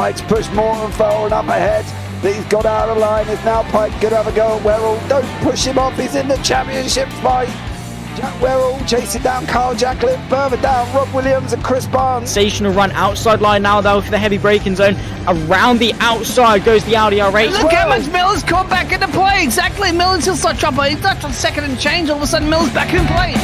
Pike's pushed more and far and up ahead. He's got out of line. Is now Pike going to have a go at Werrell? Don't push him off. He's in the championship fight. Jack Werrell chasing down Carl Jacklin. Further down, Rob Williams and Chris Barnes. Sensational run outside line now though for the heavy braking zone. Around the outside goes the Audi R8. Look how much Miller's caught back into play. Exactly, Miller's still start trouble. He's left on second and change. All of a sudden, Miller's back in play.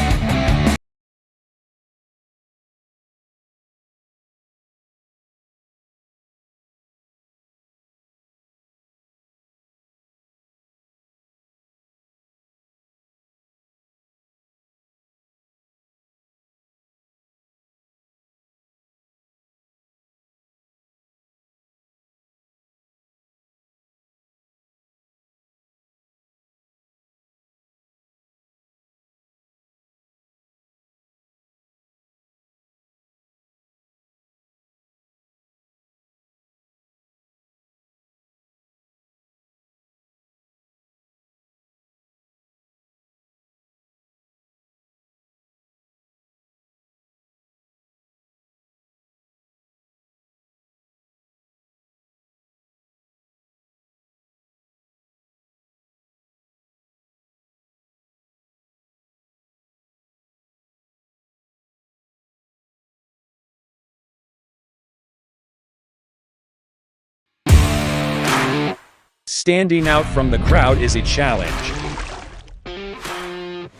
Standing out from the crowd is a challenge.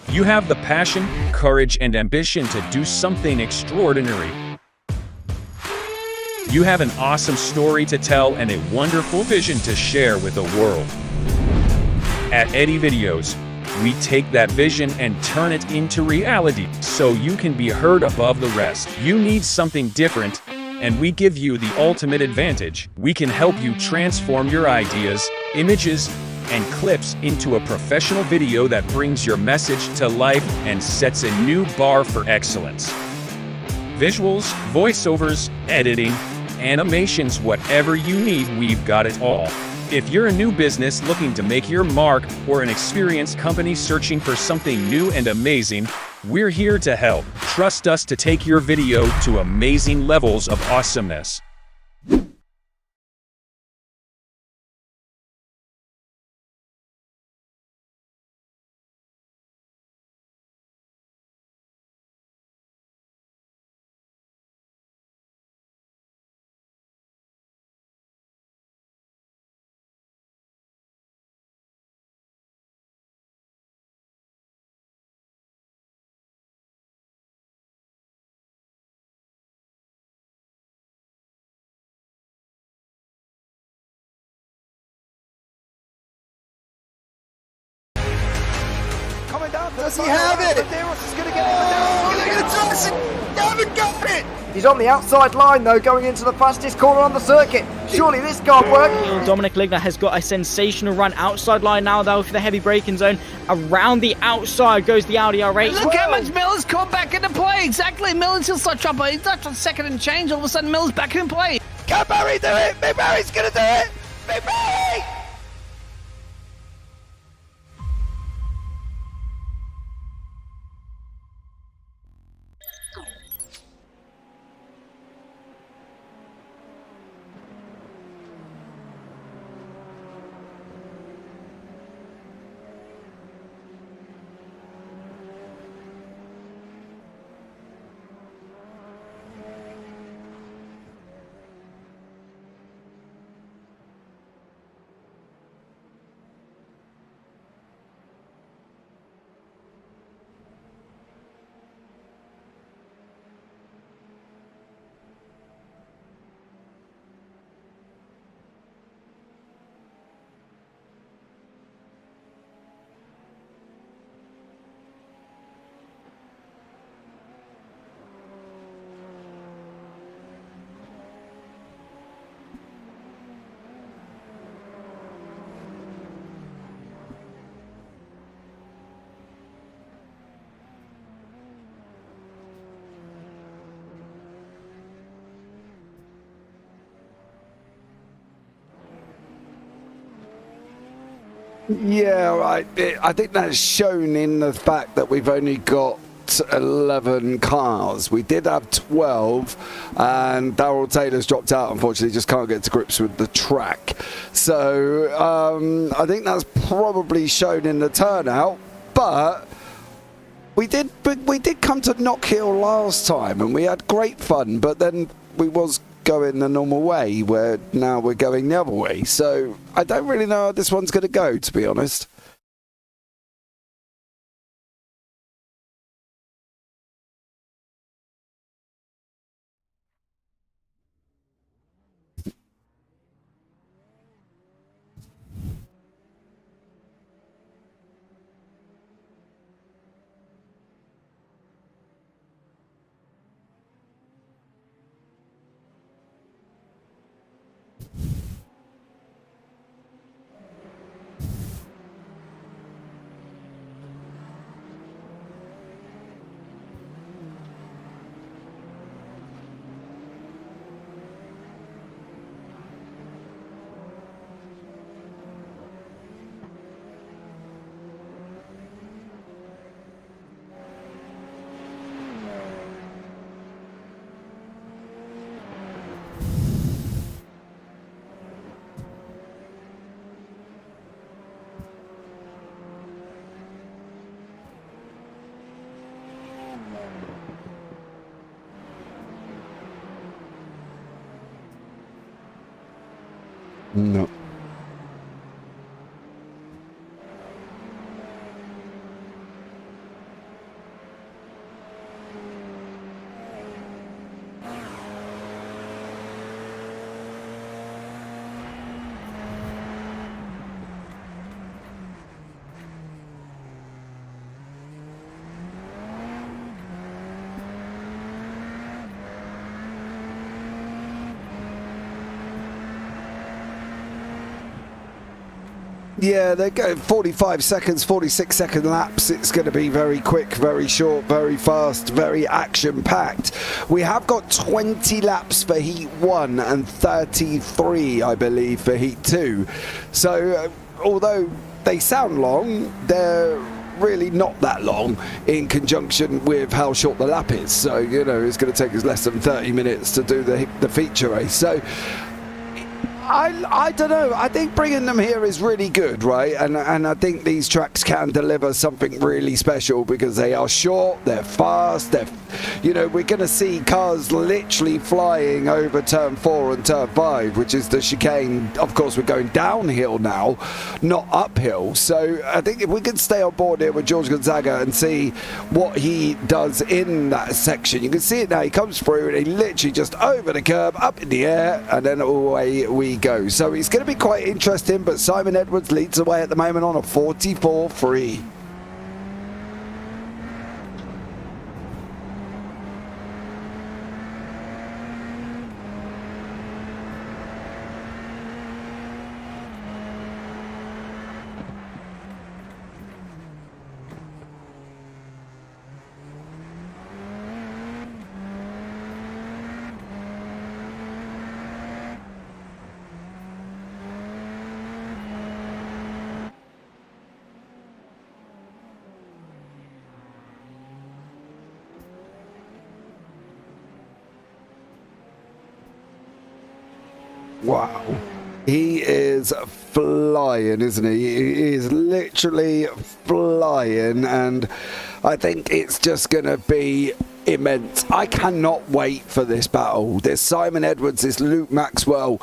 You have the passion, courage, and ambition to do something extraordinary. You have an awesome story to tell and a wonderful vision to share with the world. At Eddie Videos, we take that vision and turn it into reality so you can be heard above the rest. You need something different, and we give you the ultimate advantage. We can help you transform your ideas, images, and clips into a professional video that brings your message to life and sets a new bar for excellence. Visuals, voiceovers, editing, animations, whatever you need, we've got it all. If you're a new business looking to make your mark or an experienced company searching for something new and amazing, we're here to help. Trust us to take your video to amazing levels of awesomeness. Does he have it? Medeiros is going to get it. Look at Johnson. They haven't got it. He's on the outside line though, going into the fastest corner on the circuit. Surely this can't work. Dominic Ligner has got a sensational run outside line now though for the heavy braking zone. Around the outside goes the Audi R8. Look how much Miller's caught back into play. Exactly, Miller's still start trouble. He's left on second and change. All of a sudden, Miller's back in play. Can Barry do it? Big Barry's going to do it. Big Barry! Yeah, right. I think that's shown in the fact that we've only got got 11 cars. We did have 12, and Darryl Taylor's dropped out, unfortunately, just can't get to grips with the track. So I think that's probably shown in the turnout, but we did come to Knockhill last time, and we had great fun, but then we was going the normal way, where now we're going the other way. So I don't really know how this one's going to go, to be honest. No. Yeah, they go 45 seconds, 46-second laps. It's going to be very quick, very short, very fast, very action-packed. We have got 20 laps for Heat 1 and 33, I believe, for Heat 2. So, although they sound long, they're really not that long in conjunction with how short the lap is. So, you know, it's going to take us less than 30 minutes to do the feature race. So, I don't know. I think bringing them here is really good, right? And I think these tracks can deliver something really special because they are short, they're fast, you know, we're going to see cars literally flying over turn 4 and turn 5, which is the chicane. Of course, we're going downhill now, not uphill. So I think if we can stay on board here with George Gonzaga and see what he does in that section, you can see it now. He comes through and he literally just over the curb, up in the air, and then away we go. So it's going to be quite interesting, but Simon Edwards leads the way at the moment on a 44.3. Wow. He is flying, isn't he? He is literally flying, and I think it's just going to be immense. I cannot wait for this battle. There's Simon Edwards, there's Luke Maxwell.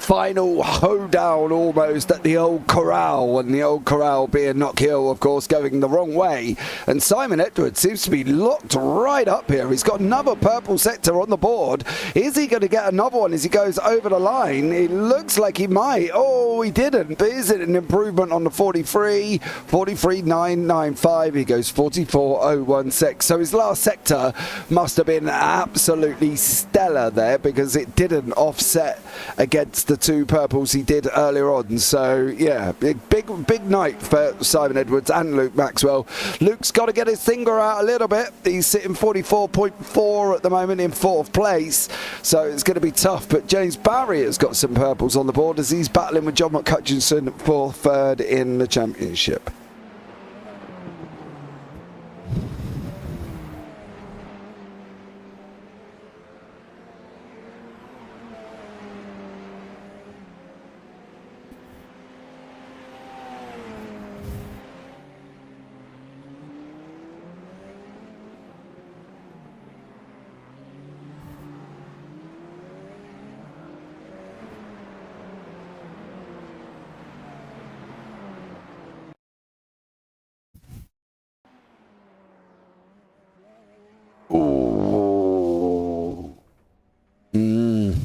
Final hoedown almost at the old corral, and the old corral being Knockhill, of course, going the wrong way. And Simon Edwards seems to be locked right up here. He's got another purple sector on the board. Is he going to get another one as he goes over the line? It looks like he might. Oh, he didn't. But is it an improvement on the 43? 43.995. He goes 44.016. So his last sector must have been absolutely stellar there, because it didn't offset against the two purples he did earlier on. So yeah, big night for Simon Edwards and Luke Maxwell. Luke's got to get his finger out a little bit. He's sitting 44.4 at the moment in 4th place, so it's going to be tough. But James Barry has got some purples on the board as he's battling with John McCutcheon for 3rd in the championship. Ooh. Mm.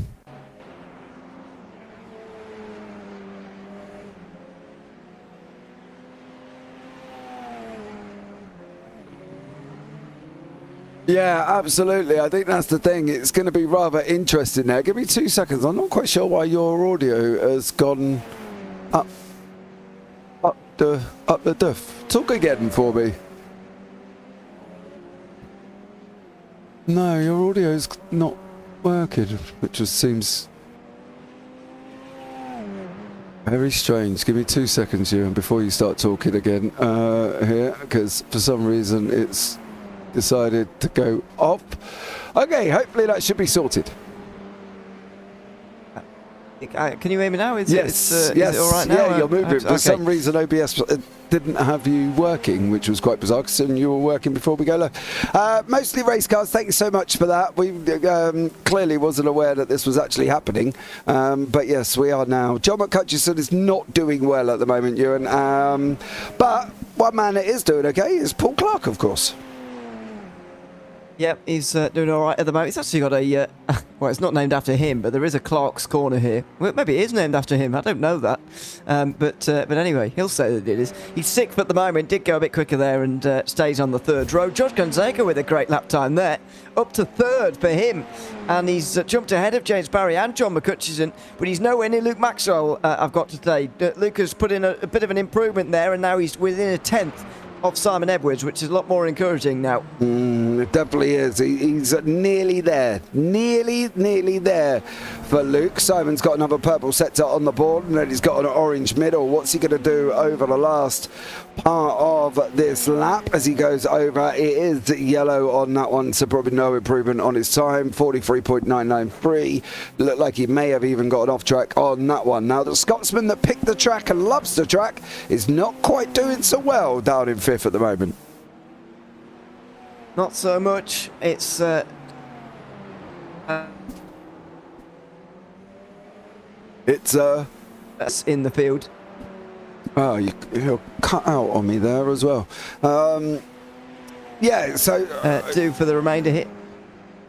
Yeah, absolutely. I think that's the thing. It's going to be rather interesting there. Give me 2 seconds. I'm not quite sure why your audio has gone up the duff. Talk again for me. No, your audio's not working, which just seems very strange. Give me 2 seconds, Ewan, before you start talking again here, because for some reason it's decided to go off. Okay, hopefully that should be sorted. Can you hear me now? Yes, is it all right now? Yeah, you're moving. For okay. some reason, OBS didn't have you working, which was quite bizarre, because you were working before we go live. Mostly race cars, thank you so much for that. We clearly wasn't aware that this was actually happening. But yes, we are now. John McCutcheon is not doing well at the moment, Ewan. But one man that is doing okay is Paul Clark, of course. Yep, he's doing all right at the moment. He's actually got a, well, it's not named after him, but there is a Clark's Corner here. Well, maybe it is named after him. I don't know that. But anyway, he'll say that it is. He's sixth at the moment, did go a bit quicker there and stays on the third row. George Gonzaga with a great lap time there. Up to third for him. And he's jumped ahead of James Barry and John McCutcheon, but he's nowhere near Luke Maxwell, I've got to say. Luke has put in a bit of an improvement there, and now he's within a tenth of Simon Edwards, which is a lot more encouraging now. It definitely is. He's nearly there. Nearly there for Luke. Simon's got another purple sector on the board, and then he's got an orange middle. What's he going to do over the last part of this lap as he goes over? It is yellow on that one, so probably no improvement on his time. 43.993. Looked like he may have even gotten off track on that one. Now, the Scotsman that picked the track and loves the track is not quite doing so well down in fifth at the moment. Not so much. It's that's in the field. Oh, you're cut out on me there as well. Yeah, so Due for the remainder here.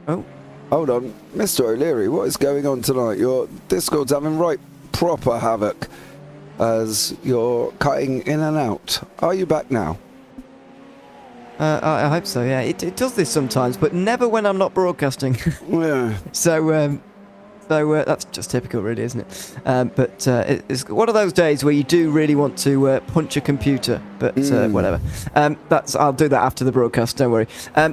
Oh, hold on, Mr. O'Leary, what is going on tonight? Your Discord's having right proper havoc as you're cutting in and out. Are you back now? I hope so, yeah. It does this sometimes, but never when I'm not broadcasting. Yeah. So that's just typical, really, isn't it? But it's one of those days where you do really want to punch a computer, but whatever. I'll do that after the broadcast, don't worry.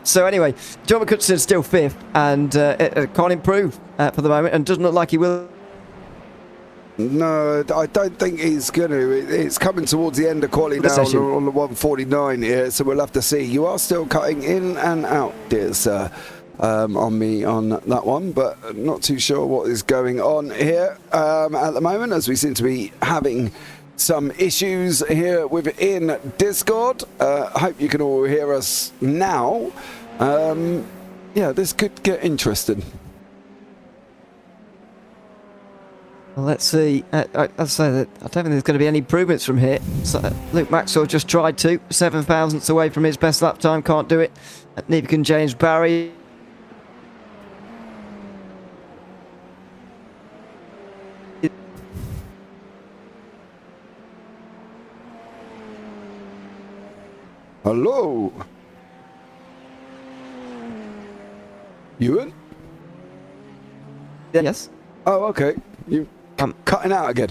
So anyway, John McCutcheon is still fifth and can't improve for the moment, and doesn't look like he will. No, I don't think he's going to. It's coming towards the end of quality now on the 149 here, so we'll have to see. You are still cutting in and out, dear sir, on me on that one, but not too sure what is going on here at the moment, as we seem to be having some issues here within Discord. I hope you can all hear us now. Yeah, this could get interesting. Well, let's see. I'd say that I don't think there's going to be any improvements from here. So, Luke Maxwell just tried to. 7 thousandths away from his best lap time. Can't do it. Neither can James Barry. Hello? Ewan? Yes. Oh, okay. You cutting out again.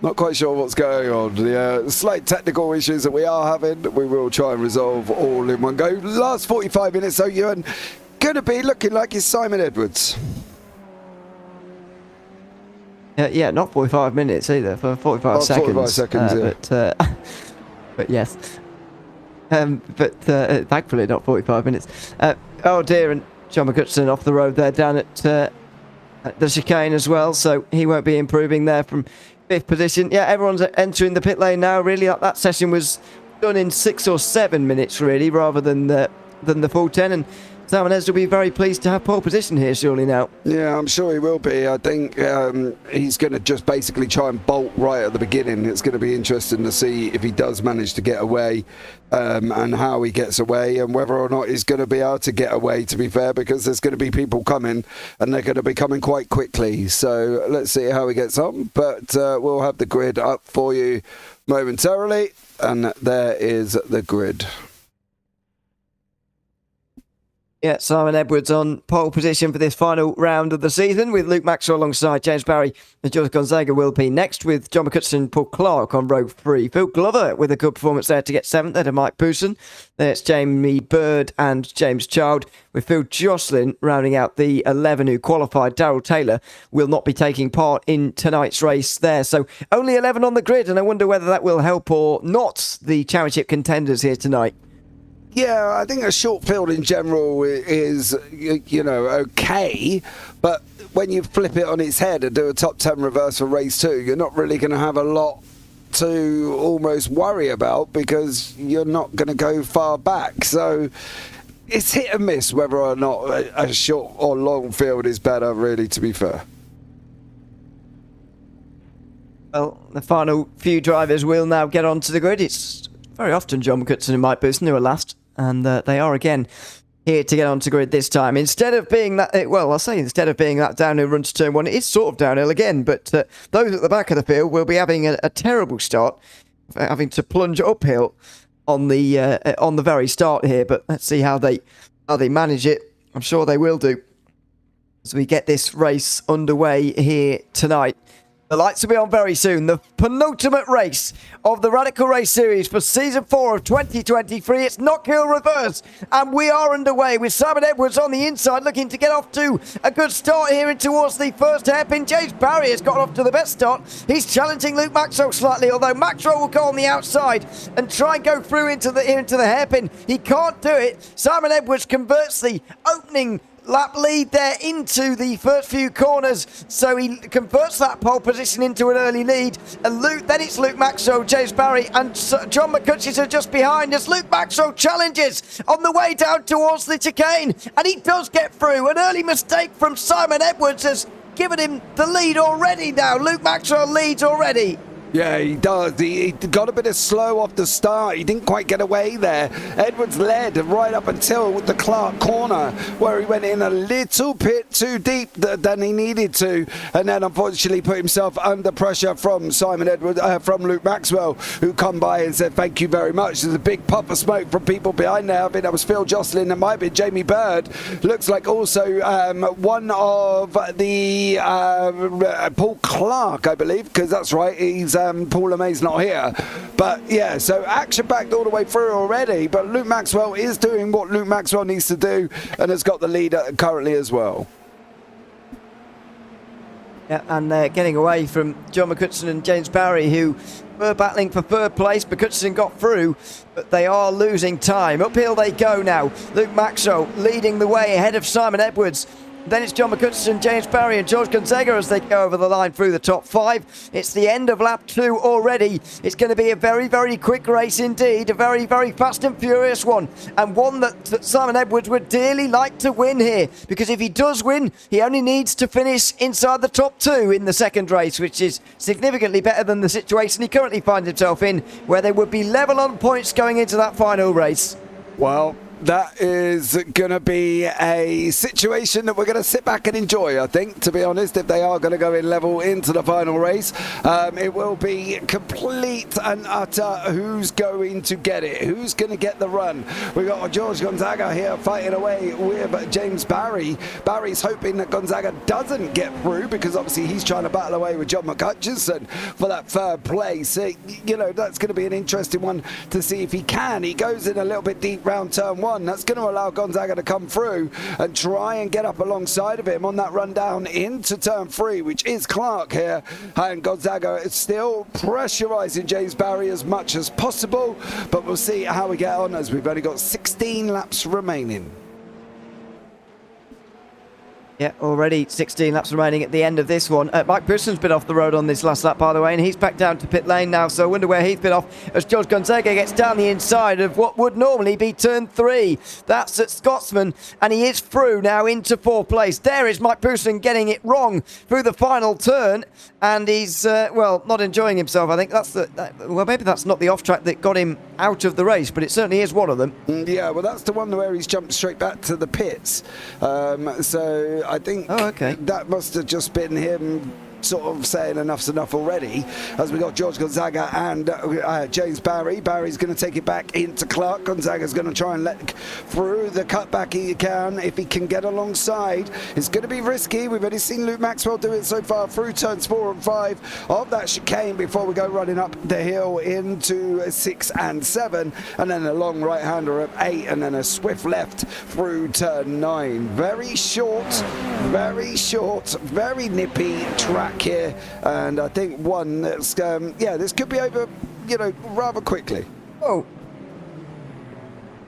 Not quite sure what's going on. The slight technical issues that we are having, we will try and resolve all in one go. Last 45 minutes, so Ewan, going to be looking like it's Simon Edwards. Yeah, not 45 minutes either, for 45 seconds. 45 seconds, yeah. But yes. Thankfully not 45 minutes. Oh dear, and John McCutcheon off the road there down at the chicane as well, so he won't be improving there from 5th position. Yeah, everyone's entering the pit lane now. Really, that session was done in 6 or 7 minutes, really, rather than the full 10. And Simon Edwards will be very pleased to have pole position here, surely now. Yeah, I'm sure he will be. I think he's going to just basically try and bolt right at the beginning. It's going to be interesting to see if he does manage to get away and how he gets away and whether or not he's going to be able to get away, to be fair, because there's going to be people coming and they're going to be coming quite quickly. So let's see how he gets on. But we'll have the grid up for you momentarily. And there is the grid. Yeah, Simon Edwards on pole position for this final round of the season, with Luke Maxwell alongside James Barry and George Gonzaga will be next, with John McCutcheon and Paul Clark on row 3. Phil Glover with a good performance there to get 7th, then to Mike Pooson. Then it's Jamie Bird and James Child, with Phil Jocelyn rounding out the 11 who qualified. Darryl Taylor will not be taking part in tonight's race there. So only 11 on the grid, and I wonder whether that will help or not the championship contenders here tonight. Yeah, I think a short field in general is, okay, but when you flip it on its head and do a top 10 reverse for race 2, you're not really going to have a lot to almost worry about because you're not going to go far back. So it's hit and miss whether or not a short or long field is better, really, to be fair. Well, the final few drivers will now get onto the grid. It's very often John McCutcheon and Mike Pooson who are last. And they are again here to get onto grid this time. Instead of being that, instead of being that downhill run to turn 1, it is sort of downhill again. But those at the back of the field will be having a terrible start, having to plunge uphill on the very start here. But let's see how they manage it. I'm sure they will do as we get this race underway here tonight. The lights will be on very soon. The penultimate race of the Radical Race Series for Season 4 of 2023. It's Knockhill Reverse. And we are underway with Simon Edwards on the inside, looking to get off to a good start here and towards the first hairpin. James Barry has got off to the best start. He's challenging Luke Maxwell slightly, although Maxwell will go on the outside and try and go through into the hairpin. He can't do it. Simon Edwards converts the opening lap lead there into the first few corners, so he converts that pole position into an early lead. And then it's Luke Maxwell, James Barry and John McCutcheon are just behind as Luke Maxwell challenges on the way down towards the chicane, and he does get through. An early mistake from Simon Edwards has given him the lead already now. Luke Maxwell leads already. Yeah, he does. He got a bit of slow off the start. He didn't quite get away there. Edwards led right up until the Clark corner, where he went in a little bit too deep than he needed to, and then unfortunately put himself under pressure from Simon Edwards, from Luke Maxwell, who come by and said thank you very much. There's a big puff of smoke from people behind there. I think that was Phil Jocelyn. That might be Jamie Bird. Looks like also one of the Paul Clark, I believe, because that's right. He's Paul LeMay's not here, but yeah, so action packed all the way through already, but Luke Maxwell is doing what Luke Maxwell needs to do and has got the lead currently as well. Yeah, and they're getting away from John McCutcheon and James Barry, who were battling for third place. McCutcheon got through, but they are losing time. Uphill they go now. Luke Maxwell leading the way ahead of Simon Edwards. Then it's John McCutcheon, James Barry and George Gonzaga as they go over the line through the top 5. It's the end of lap 2 already. It's going to be a very, very quick race indeed. A very, very fast and furious one. And one that Simon Edwards would dearly like to win here. Because if he does win, he only needs to finish inside the top 2 in the second race, which is significantly better than the situation he currently finds himself in, where they would be level on points going into that final race. Well, that is going to be a situation that we're going to sit back and enjoy, I think, to be honest. If they are going to go in level into the final race, it will be complete and utter who's going to get it, who's going to get the run. We've got George Gonzaga here fighting away with James Barry. Barry's hoping that Gonzaga doesn't get through, because obviously he's trying to battle away with John McCutcheon for that third place. You know, that's going to be an interesting one to see if he can. He goes in a little bit deep round turn 1. That's going to allow Gonzaga to come through and try and get up alongside of him on that run down into turn 3, which is Clark here. And Gonzaga is still pressurising James Barry as much as possible, but we'll see how we get on, as we've only got 16 laps remaining. Yeah, already 16 laps remaining at the end of this one. Mike Pearson's been off the road on this last lap, by the way, and he's back down to pit lane now, so I wonder where he's been off as George Gonzaga gets down the inside of what would normally be turn 3. That's at Scotsman, and he is through now into 4th place. There is Mike Pearson getting it wrong through the final turn, and he's, well, not enjoying himself. I think that's well, maybe that's not the off-track that got him out of the race, but it certainly is one of them. Yeah, well, that's the one where he's jumped straight back to the pits. So I think that must have just been him sort of saying enough's enough already, as we got George Gonzaga and James Barry. Barry's going to take it back into Clark. Gonzaga's going to try and let through the cutback he can, if he can get alongside. It's going to be risky. We've already seen Luke Maxwell do it so far through turns 4 and 5 of that chicane before we go running up the hill into 6 and 7, and then a long right-hander at 8, and then a swift left through turn 9. Very short, very nippy track here, and I think one that's this could be over, rather quickly. Oh,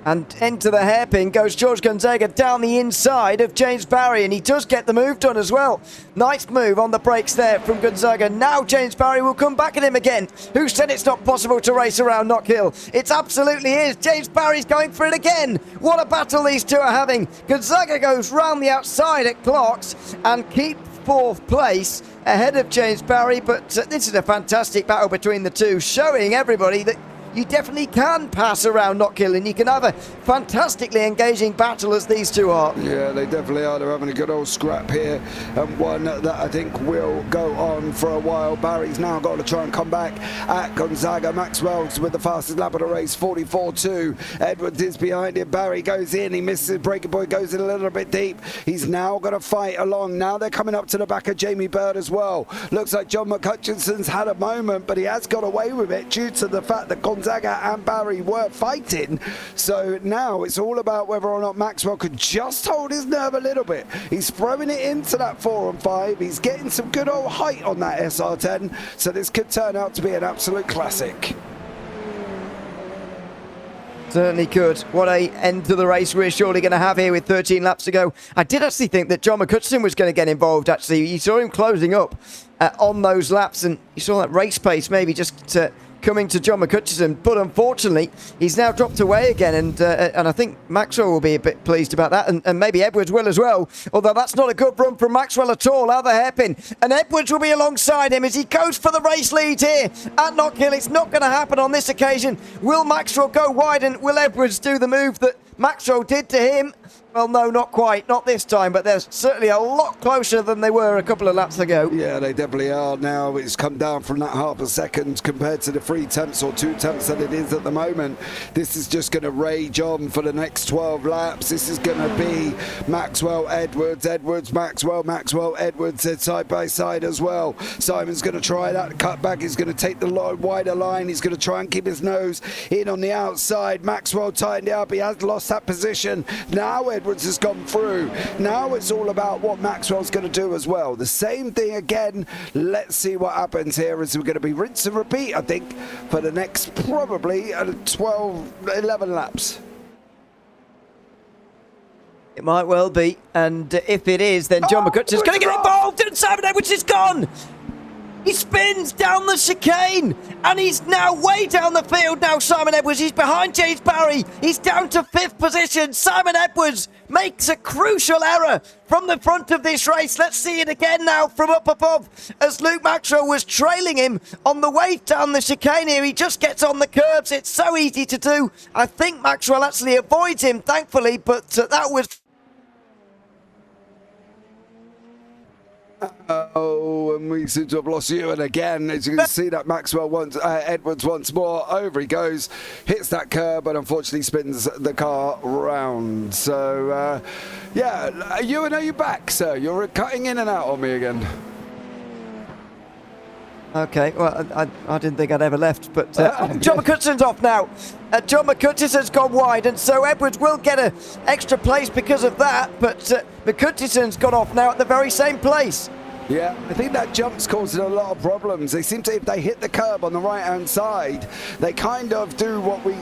and into the hairpin goes George Gonzaga down the inside of James Barry, and he does get the move done as well. Nice move on the brakes there from Gonzaga. Now James Barry will come back at him again. Who said it's not possible to race around Knockhill? It absolutely is. James Barry's going for it again. What a battle these two are having. Gonzaga goes round the outside at Clocks and keeps 4th place ahead of James Barry, but this is a fantastic battle between the two, showing everybody that you definitely can pass around Knockhill, and you can have a fantastically engaging battle as these two are. Yeah, they definitely are. They're having a good old scrap here, and one that I think will go on for a while. Barry's now got to try and come back at Gonzaga. Maxwell's with the fastest lap of the race, 44.2. Edwards is behind him. Barry goes in, he misses. Breaker Boy goes in a little bit deep. He's now got to fight along. Now they're coming up to the back of Jamie Bird as well. Looks like John McCutcheon's had a moment, but he has got away with it due to the fact that Gonzaga and Barry were fighting. So now it's all about whether or not Maxwell could just hold his nerve a little bit. He's throwing it into that 4 and 5. He's getting some good old height on that SR10. So this could turn out to be an absolute classic. Certainly could. What a end to the race we're surely going to have here with 13 laps to go. I did actually think that John McCutcheon was going to get involved, actually. You saw him closing up on those laps, and you saw that race pace maybe just coming to John McCutcheon, but unfortunately he's now dropped away again, and I think Maxwell will be a bit pleased about that, and maybe Edwards will as well, although that's not a good run from Maxwell at all. Out the hairpin, and Edwards will be alongside him as he goes for the race lead here at Knockhill. It's not going to happen on this occasion. Will Maxwell go wide, and will Edwards do the move that Maxwell did to him? Well, no, not quite. Not this time, but they're certainly a lot closer than they were a couple of laps ago. Yeah, they definitely are now. It's come down from that half a second compared to the 3 tenths or 2 tenths that it is at the moment. This is just going to rage on for the next 12 laps. This is going to be Maxwell, Edwards, Edwards, Maxwell, Maxwell, Edwards side by side as well. Simon's going to try that cutback. He's going to take the wider line. He's going to try and keep his nose in on the outside. Maxwell tightened it up. He has lost that position. Now Edwards has gone through. Now it's all about what Maxwell's going to do as well. The same thing again. Let's see what happens here, as we're going to be rinse and repeat, I think, for the next probably 12, 11 laps. It might well be, and if it is, then John McCutcheon's going to get involved, and Simon Edwards is gone! He spins down the chicane, and he's now way down the field now, Simon Edwards. He's behind James Barry. He's down to 5th position. Simon Edwards makes a crucial error from the front of this race. Let's see it again now from up above, as Luke Maxwell was trailing him on the way down the chicane here. He just gets on the curbs. It's so easy to do. I think Maxwell actually avoids him, thankfully, but that was... Oh, and we seem to have lost Ewan again. As you can see that Maxwell wants Edwards once more. Over he goes, hits that curb, but unfortunately spins the car round. So, yeah, Ewan, are you back, sir? You're cutting in and out on me again. Okay, well, I didn't think I'd ever left, but John McCutcheon's off now. John McCutcheon's gone wide, and so Edwards will get an extra place because of that, but McCutcheon's gone off now at the very same place. Yeah, I think that jump's causing a lot of problems. They seem to, if they hit the curb on the right-hand side, they kind of do what we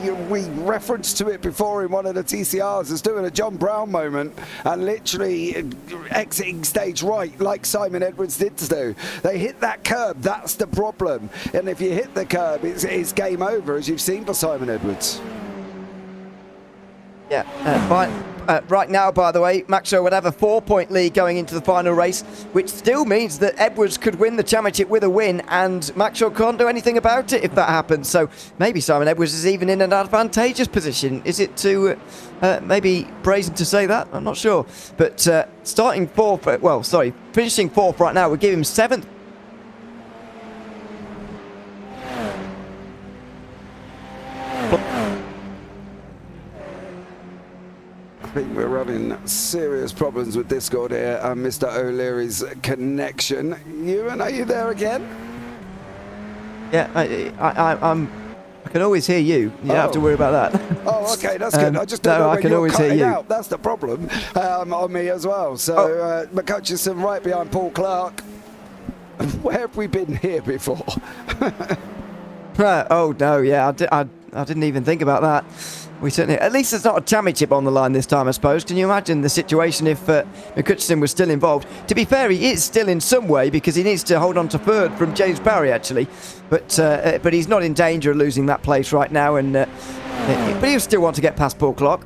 referenced to it before in one of the TCRs as doing a John Brown moment and literally exiting stage right like Simon Edwards did to do. They hit that curb, that's the problem. And if you hit the curb, it's game over, as you've seen for Simon Edwards. Yeah, right now, by the way, Maxwell would have a 4-point lead going into the final race, which still means that Edwards could win the championship with a win, and Maxwell can't do anything about it if that happens. So maybe Simon Edwards is even in an advantageous position. Is it too maybe brazen to say that? I'm not sure. But starting fourth, finishing fourth right now would give him 7th. I think we're having serious problems with Discord here and Mr. O'Leary's connection. Ewan, are you there again? Yeah, I can always hear you. You don't have to worry about that. Oh, okay, that's good. I just don't know I when can you're always hear cutting you. out. That's the problem on me as well. So McCutcheon right behind Paul Clark. Where have we been here before? Oh no, yeah, I didn't even think about that. We certainly, at least there's not a championship on the line this time, I suppose. Can you imagine the situation if McCutcheon was still involved? To be fair, he is still in some way because he needs to hold on to third from James Barry, actually. But he's not in danger of losing that place right now, and but he'll still want to get past Paul Clark.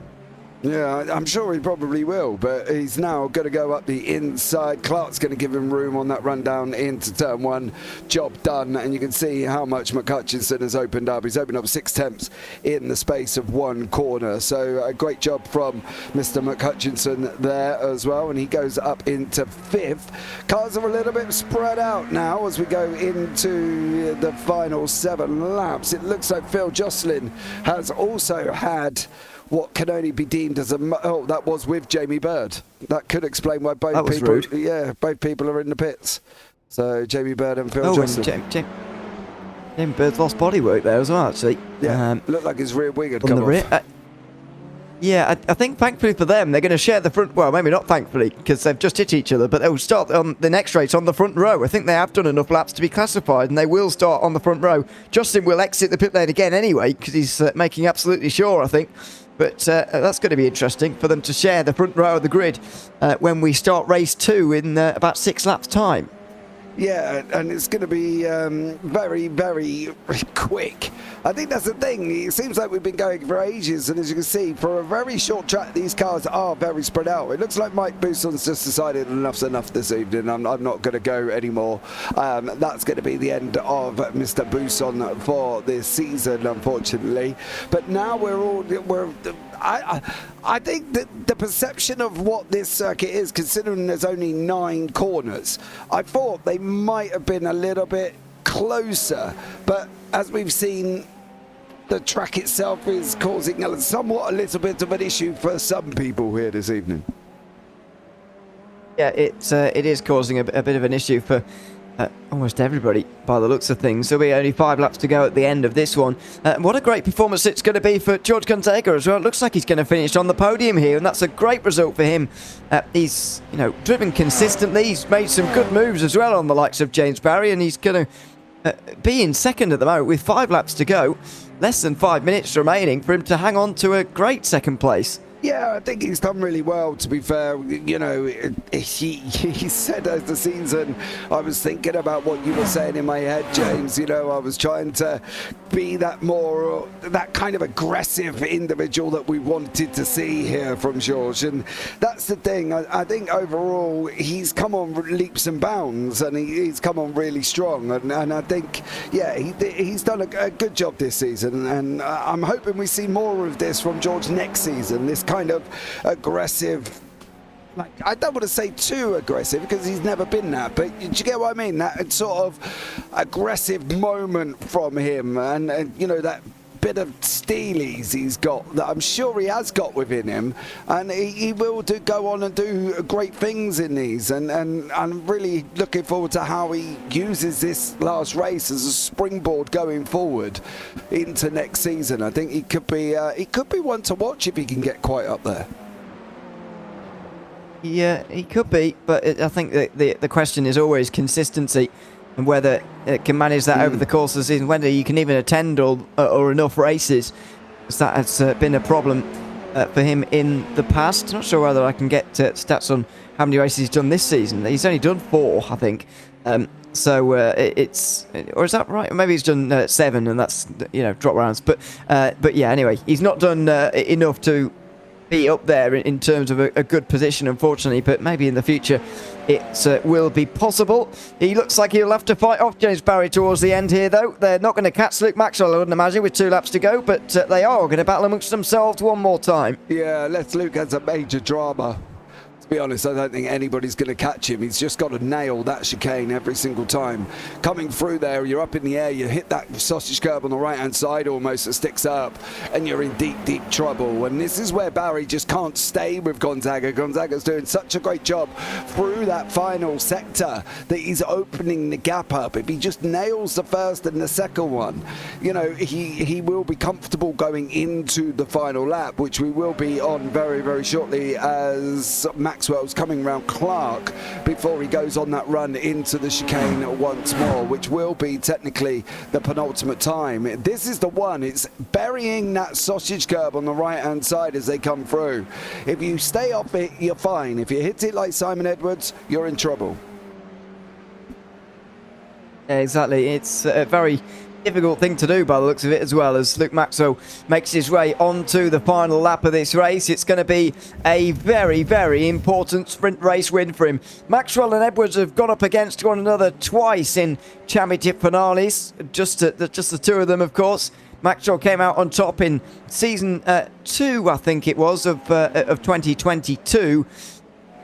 Yeah, I'm sure he probably will, but he's now going to go up the inside. Clark's going to give him room on that run down into turn one. Job done, and you can see how much McCutcheon has opened up. He's opened up 6 tenths in the space of 1 corner. So a great job from Mr. McCutcheon there as well, and he goes up into 5th. Cars are a little bit spread out now as we go into the final 7 laps. It looks like Phil Jocelyn has also had what can only be deemed as that was with Jamie Bird. That could explain why both people, rude. Yeah, both people are in the pits. So Jamie Bird and Phil Jocelyn. Jamie Bird's lost bodywork there as well, actually. Yeah, looked like his rear wing had on come the off. rear. Yeah, I think thankfully for them, they're going to share the front. Well, maybe not thankfully, because they've just hit each other, but they'll start on the next race on the front row. I think they have done enough laps to be classified, and they will start on the front row. Justin will exit the pit lane again anyway, because he's making absolutely sure, I think. But that's going to be interesting for them to share the front row of the grid when we start race 2 in about 6 laps' time. Yeah, and it's going to be very, very quick. I think that's the thing. It seems like we've been going for ages, and as you can see, for a very short track, these cars are very spread out. It looks like Mike Buson's just decided enough's enough this evening. I'm not going to go anymore. That's going to be the end of Mr. Buson for this season, unfortunately. But now I think that the perception of what this circuit is, considering there's only 9 corners, I thought they might have been a little bit closer, but as we've seen, the track itself is causing a little bit of an issue for some people here this evening. Yeah, it is causing a bit of an issue for almost everybody by the looks of things. There'll be only 5 laps to go at the end of this one. What a great performance it's going to be for George Contega as well. It looks like he's going to finish on the podium here, and that's a great result for him. He's driven consistently. He's made some good moves as well on the likes of James Barry, and he's going to be in second at the moment with 5 laps to go. Less than 5 minutes remaining for him to hang on to a great second place. Yeah, I think he's done really well, to be fair. He said as the season, I was thinking about what you were saying in my head, James. I was trying to be that kind of aggressive individual that we wanted to see here from George. And that's the thing. I think overall, he's come on leaps and bounds, and he's come on really strong. And I think, yeah, he's done a good job this season. And I'm hoping we see more of this from George next season. This kind of aggressive, I don't want to say too aggressive because he's never been that, but do you get what I mean? That sort of aggressive moment from him, and that bit of steelies he's got that I'm sure he has got within him, and he will go on and do great things in these, and I'm really looking forward to how he uses this last race as a springboard going forward into next season. I think he could be one to watch if he can get quite up there. he could be, but I think the question is always consistency and whether it can manage that over the course of the season, whether you can even attend or enough races. Because that has been a problem for him in the past. I'm not sure whether I can get stats on how many races he's done this season. He's only done 4, I think. So it's, or is that right? Maybe he's done 7, and that's drop rounds. But yeah, anyway, he's not done enough to be up there in terms of a good position, unfortunately. But maybe in the future it will be possible. He looks like he'll have to fight off James Barry towards the end here, though. They're not going to catch Luke Maxwell, I wouldn't imagine, with 2 laps to go. But they are going to battle amongst themselves one more time. Yeah, Luke has a major drama. To be honest, I don't think anybody's going to catch him. He's just got to nail that chicane every single time. Coming through there, you're up in the air, you hit that sausage curb on the right-hand side almost that sticks up, and you're in deep, deep trouble. And this is where Barry just can't stay with Gonzaga. Gonzaga's doing such a great job through that final sector that he's opening the gap up. If he just nails the first and the second one, he will be comfortable going into the final lap, which we will be on very, very shortly, as Maxwell's coming round Clark before he goes on that run into the chicane once more, which will be technically the penultimate time. This is the one. It's burying that sausage curb on the right hand side as they come through. If you stay off it, you're fine. If you hit it like Simon Edwards, you're in trouble. Yeah, exactly. It's a very difficult thing to do by the looks of it, as well, as Luke Maxwell makes his way onto the final lap of this race. It's going to be a very, very important sprint race win for him. Maxwell and Edwards have gone up against one another twice in championship finales, just the 2 of them, of course. Maxwell came out on top in season 2, I think it was, of 2022.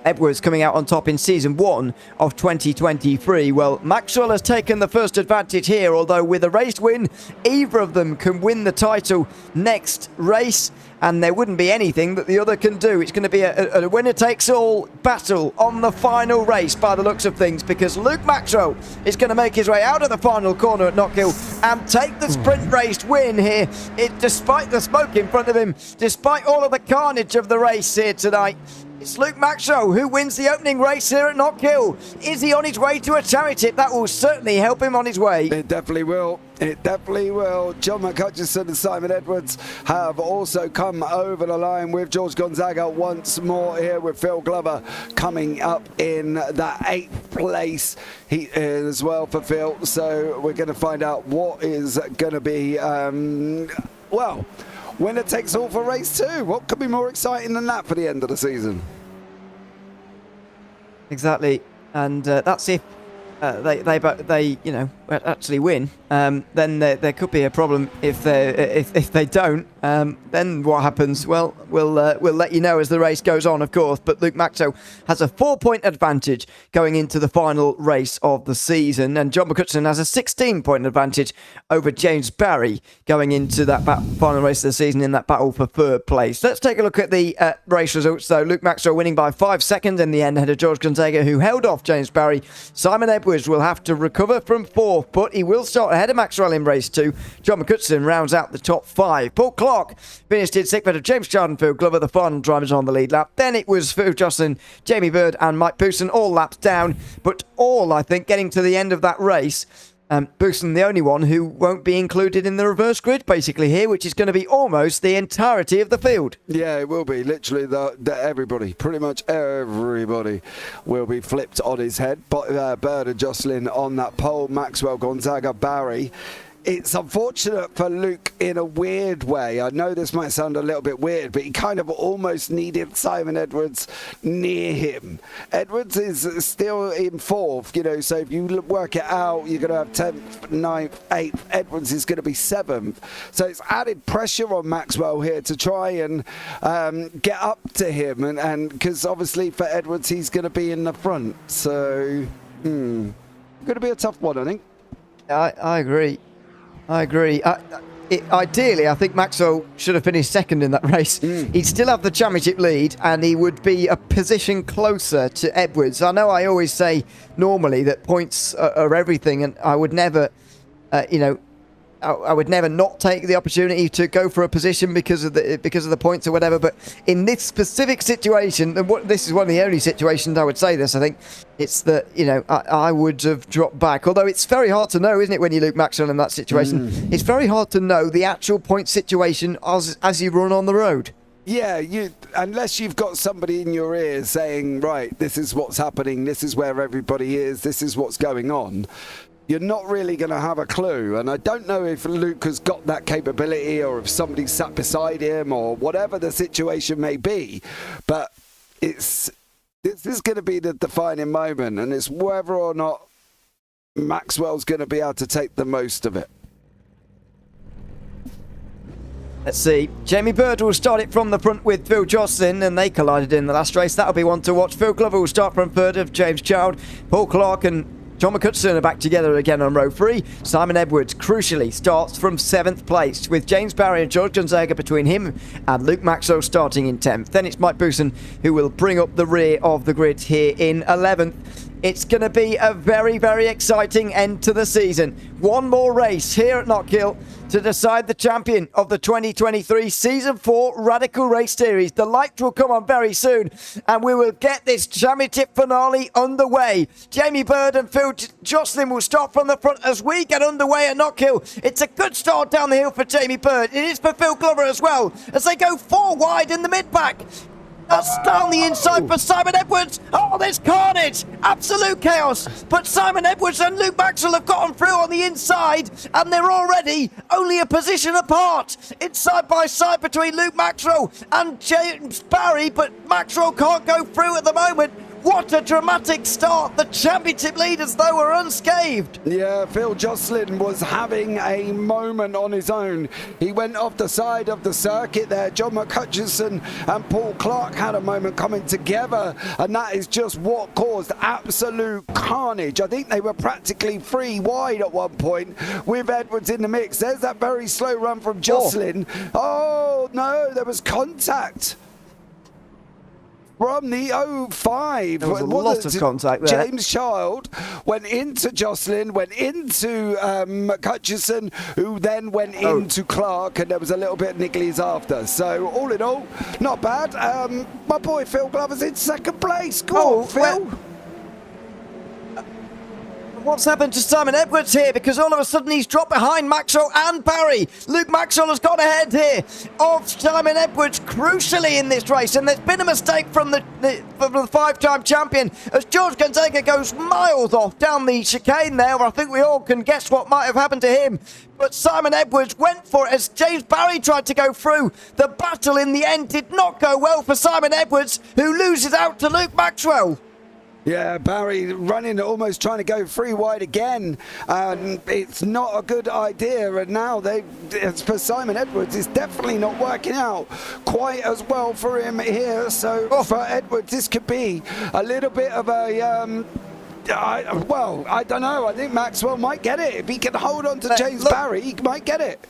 Edwards coming out on top in season 1 of 2023. Well, Maxwell has taken the first advantage here, although with a race win, either of them can win the title next race, and there wouldn't be anything that the other can do. It's going to be a winner-takes-all battle on the final race by the looks of things, because Luke Maxwell is going to make his way out of the final corner at Knockhill and take the sprint race win here, despite the smoke in front of him, despite all of the carnage of the race here tonight. It's Luke Maxwell who wins the opening race here at Knockhill. Is he on his way to a championship? That will certainly help him on his way. It definitely will. It definitely will. John McHutchison and Simon Edwards have also come over the line with George Gonzaga once more here, with Phil Glover coming up in that 8th place as well for Phil. So we're going to find out what is going to be, winner takes all for race 2. What could be more exciting than that for the end of the season? Exactly, and that's if they actually win. Then there could be a problem if they don't. Then what happens? Well, we'll let you know as the race goes on, of course. But Luke Maxwell has a 4-point advantage going into the final race of the season, and John McHutchison has a 16-point advantage over James Barry going into that final race of the season in that battle for 3rd place. Let's take a look at the race results, though. Luke Maxwell winning by 5 seconds in the end ahead of George Gonzaga, who held off James Barry. Simon Edwards will have to recover from 4th, but he will start ahead of Maxwell in race 2. John McHutchison rounds out the top 5. Paul Clark finished in 6th, of James Chardenfield Glover, the final drivers on the lead lap. Then it was Phil Jocelyn, Jamie Bird and Mike Bousson, all laps down, but all, I think, getting to the end of that race. Bousson the only one who won't be included in the reverse grid basically here, which is going to be almost the entirety of the field. Yeah, it will be. Literally, everybody, pretty much everybody will be flipped on his head. But Bird and Jocelyn on that pole, Maxwell, Gonzaga, Barry. It's unfortunate for Luke in a weird way. I know this might sound a little bit weird, but he kind of almost needed Simon Edwards near him. Edwards is still in 4th, so if you work it out, you're going to have 10th, 9th, 8th. Edwards is going to be 7th. So it's added pressure on Maxwell here to try and get up to him. And because obviously for Edwards, he's going to be in the front. So, going to be a tough one, I think. I agree. Ideally, I think Maxwell should have finished 2nd in that race. He'd still have the championship lead, and he would be a position closer to Edwards. I know I always say normally that points are everything, and I would never, I would never not take the opportunity to go for a position because of the points or whatever. But in this specific situation, and this is one of the only situations I would say this. I think it's that I would have dropped back. Although it's very hard to know, isn't it, when you Luke Maxwell in that situation? It's very hard to know the actual point situation as you run on the road. Yeah, unless you've got somebody in your ear saying, right, this is what's happening, this is where everybody is, this is what's going on. You're not really going to have a clue. And I don't know if Luke has got that capability or if somebody sat beside him or whatever the situation may be. But this is going to be the defining moment, and it's whether or not Maxwell's going to be able to take the most of it. Let's see. Jamie Bird will start it from the front with Phil Jocelyn, and they collided in the last race. That'll be one to watch. Phil Glover will start from third of James Child. Paul Clark and John McCutcheon are back together again on row 3. Simon Edwards, crucially, starts from 7th place, with James Barry and George Gonzaga between him and Luke Maxwell starting in 10th. Then it's Mike Booson who will bring up the rear of the grid here in 11th. It's going to be a very, very exciting end to the season. One more race here at Knockhill to decide the champion of the 2023 Season 4 Radical Race Series. The lights will come on very soon, and we will get this championship finale underway. Jamie Bird and Phil Jocelyn will start from the front as we get underway at Knockhill. It's a good start down the hill for Jamie Bird. It is for Phil Glover as well, as they go 4 wide in the mid-pack. That's down the inside for Simon Edwards. Oh, there's carnage. Absolute chaos. But Simon Edwards and Luke Maxwell have gotten through on the inside, and they're already only a position apart. It's side by side between Luke Maxwell and James Barry, but Maxwell can't go through at the moment. What a dramatic start. The championship leaders, though, were unscathed. Yeah, Phil Jocelyn was having a moment on his own. He went off the side of the circuit there. John McCutcheon and Paul Clark had a moment coming together, and that is just what caused absolute carnage. I think they were practically 3 wide at one point with Edwards in the mix. There's that very slow run from Jocelyn. Oh no, there was contact from the 05. There was a lot of contact there. James Child went into Jocelyn, went into McCutcheon, who then went into Clark, and there was a little bit of nigglies after. So all in all, not bad. My boy Phil Glover's in 2nd place. Go on, Phil. What's happened to Simon Edwards here? Because all of a sudden he's dropped behind Maxwell and Barry. Luke Maxwell has got ahead here of Simon Edwards crucially in this race, and there's been a mistake from the 5-time champion as George Gonzaga goes miles off down the chicane there. I think we all can guess what might have happened to him. But Simon Edwards went for it as James Barry tried to go through. The battle in the end did not go well for Simon Edwards, who loses out to Luke Maxwell. Yeah, Barry running, almost trying to go 3 wide again, and it's not a good idea. And now for Simon Edwards, it's definitely not working out quite as well for him here. So for Edwards, this could be a little bit of a I don't know. I think Maxwell might get it if he can hold on to James Barry. He might get it.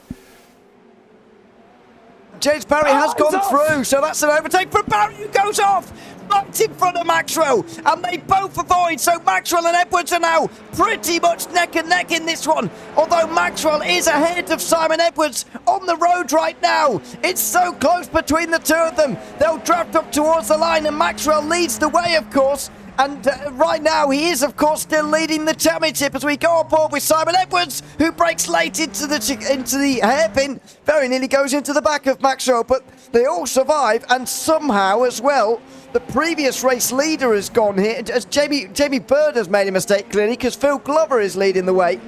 James Barry has gone through, so that's an overtake for Barry, who goes off right in front of Maxwell, and they both avoid. So Maxwell and Edwards are now pretty much neck and neck in this one, although Maxwell is ahead of Simon Edwards on the road right now. It's so close between the two of them. They'll draft up towards the line, and Maxwell leads the way, of course. And right now he is, of course, still leading the championship as we go on board with Simon Edwards, who breaks late into the hairpin. Very nearly goes into the back of Maxwell, but they all survive. And somehow, as well, the previous race leader has gone here, as Jamie Bird has made a mistake, clearly, because Phil Glover is leading the way.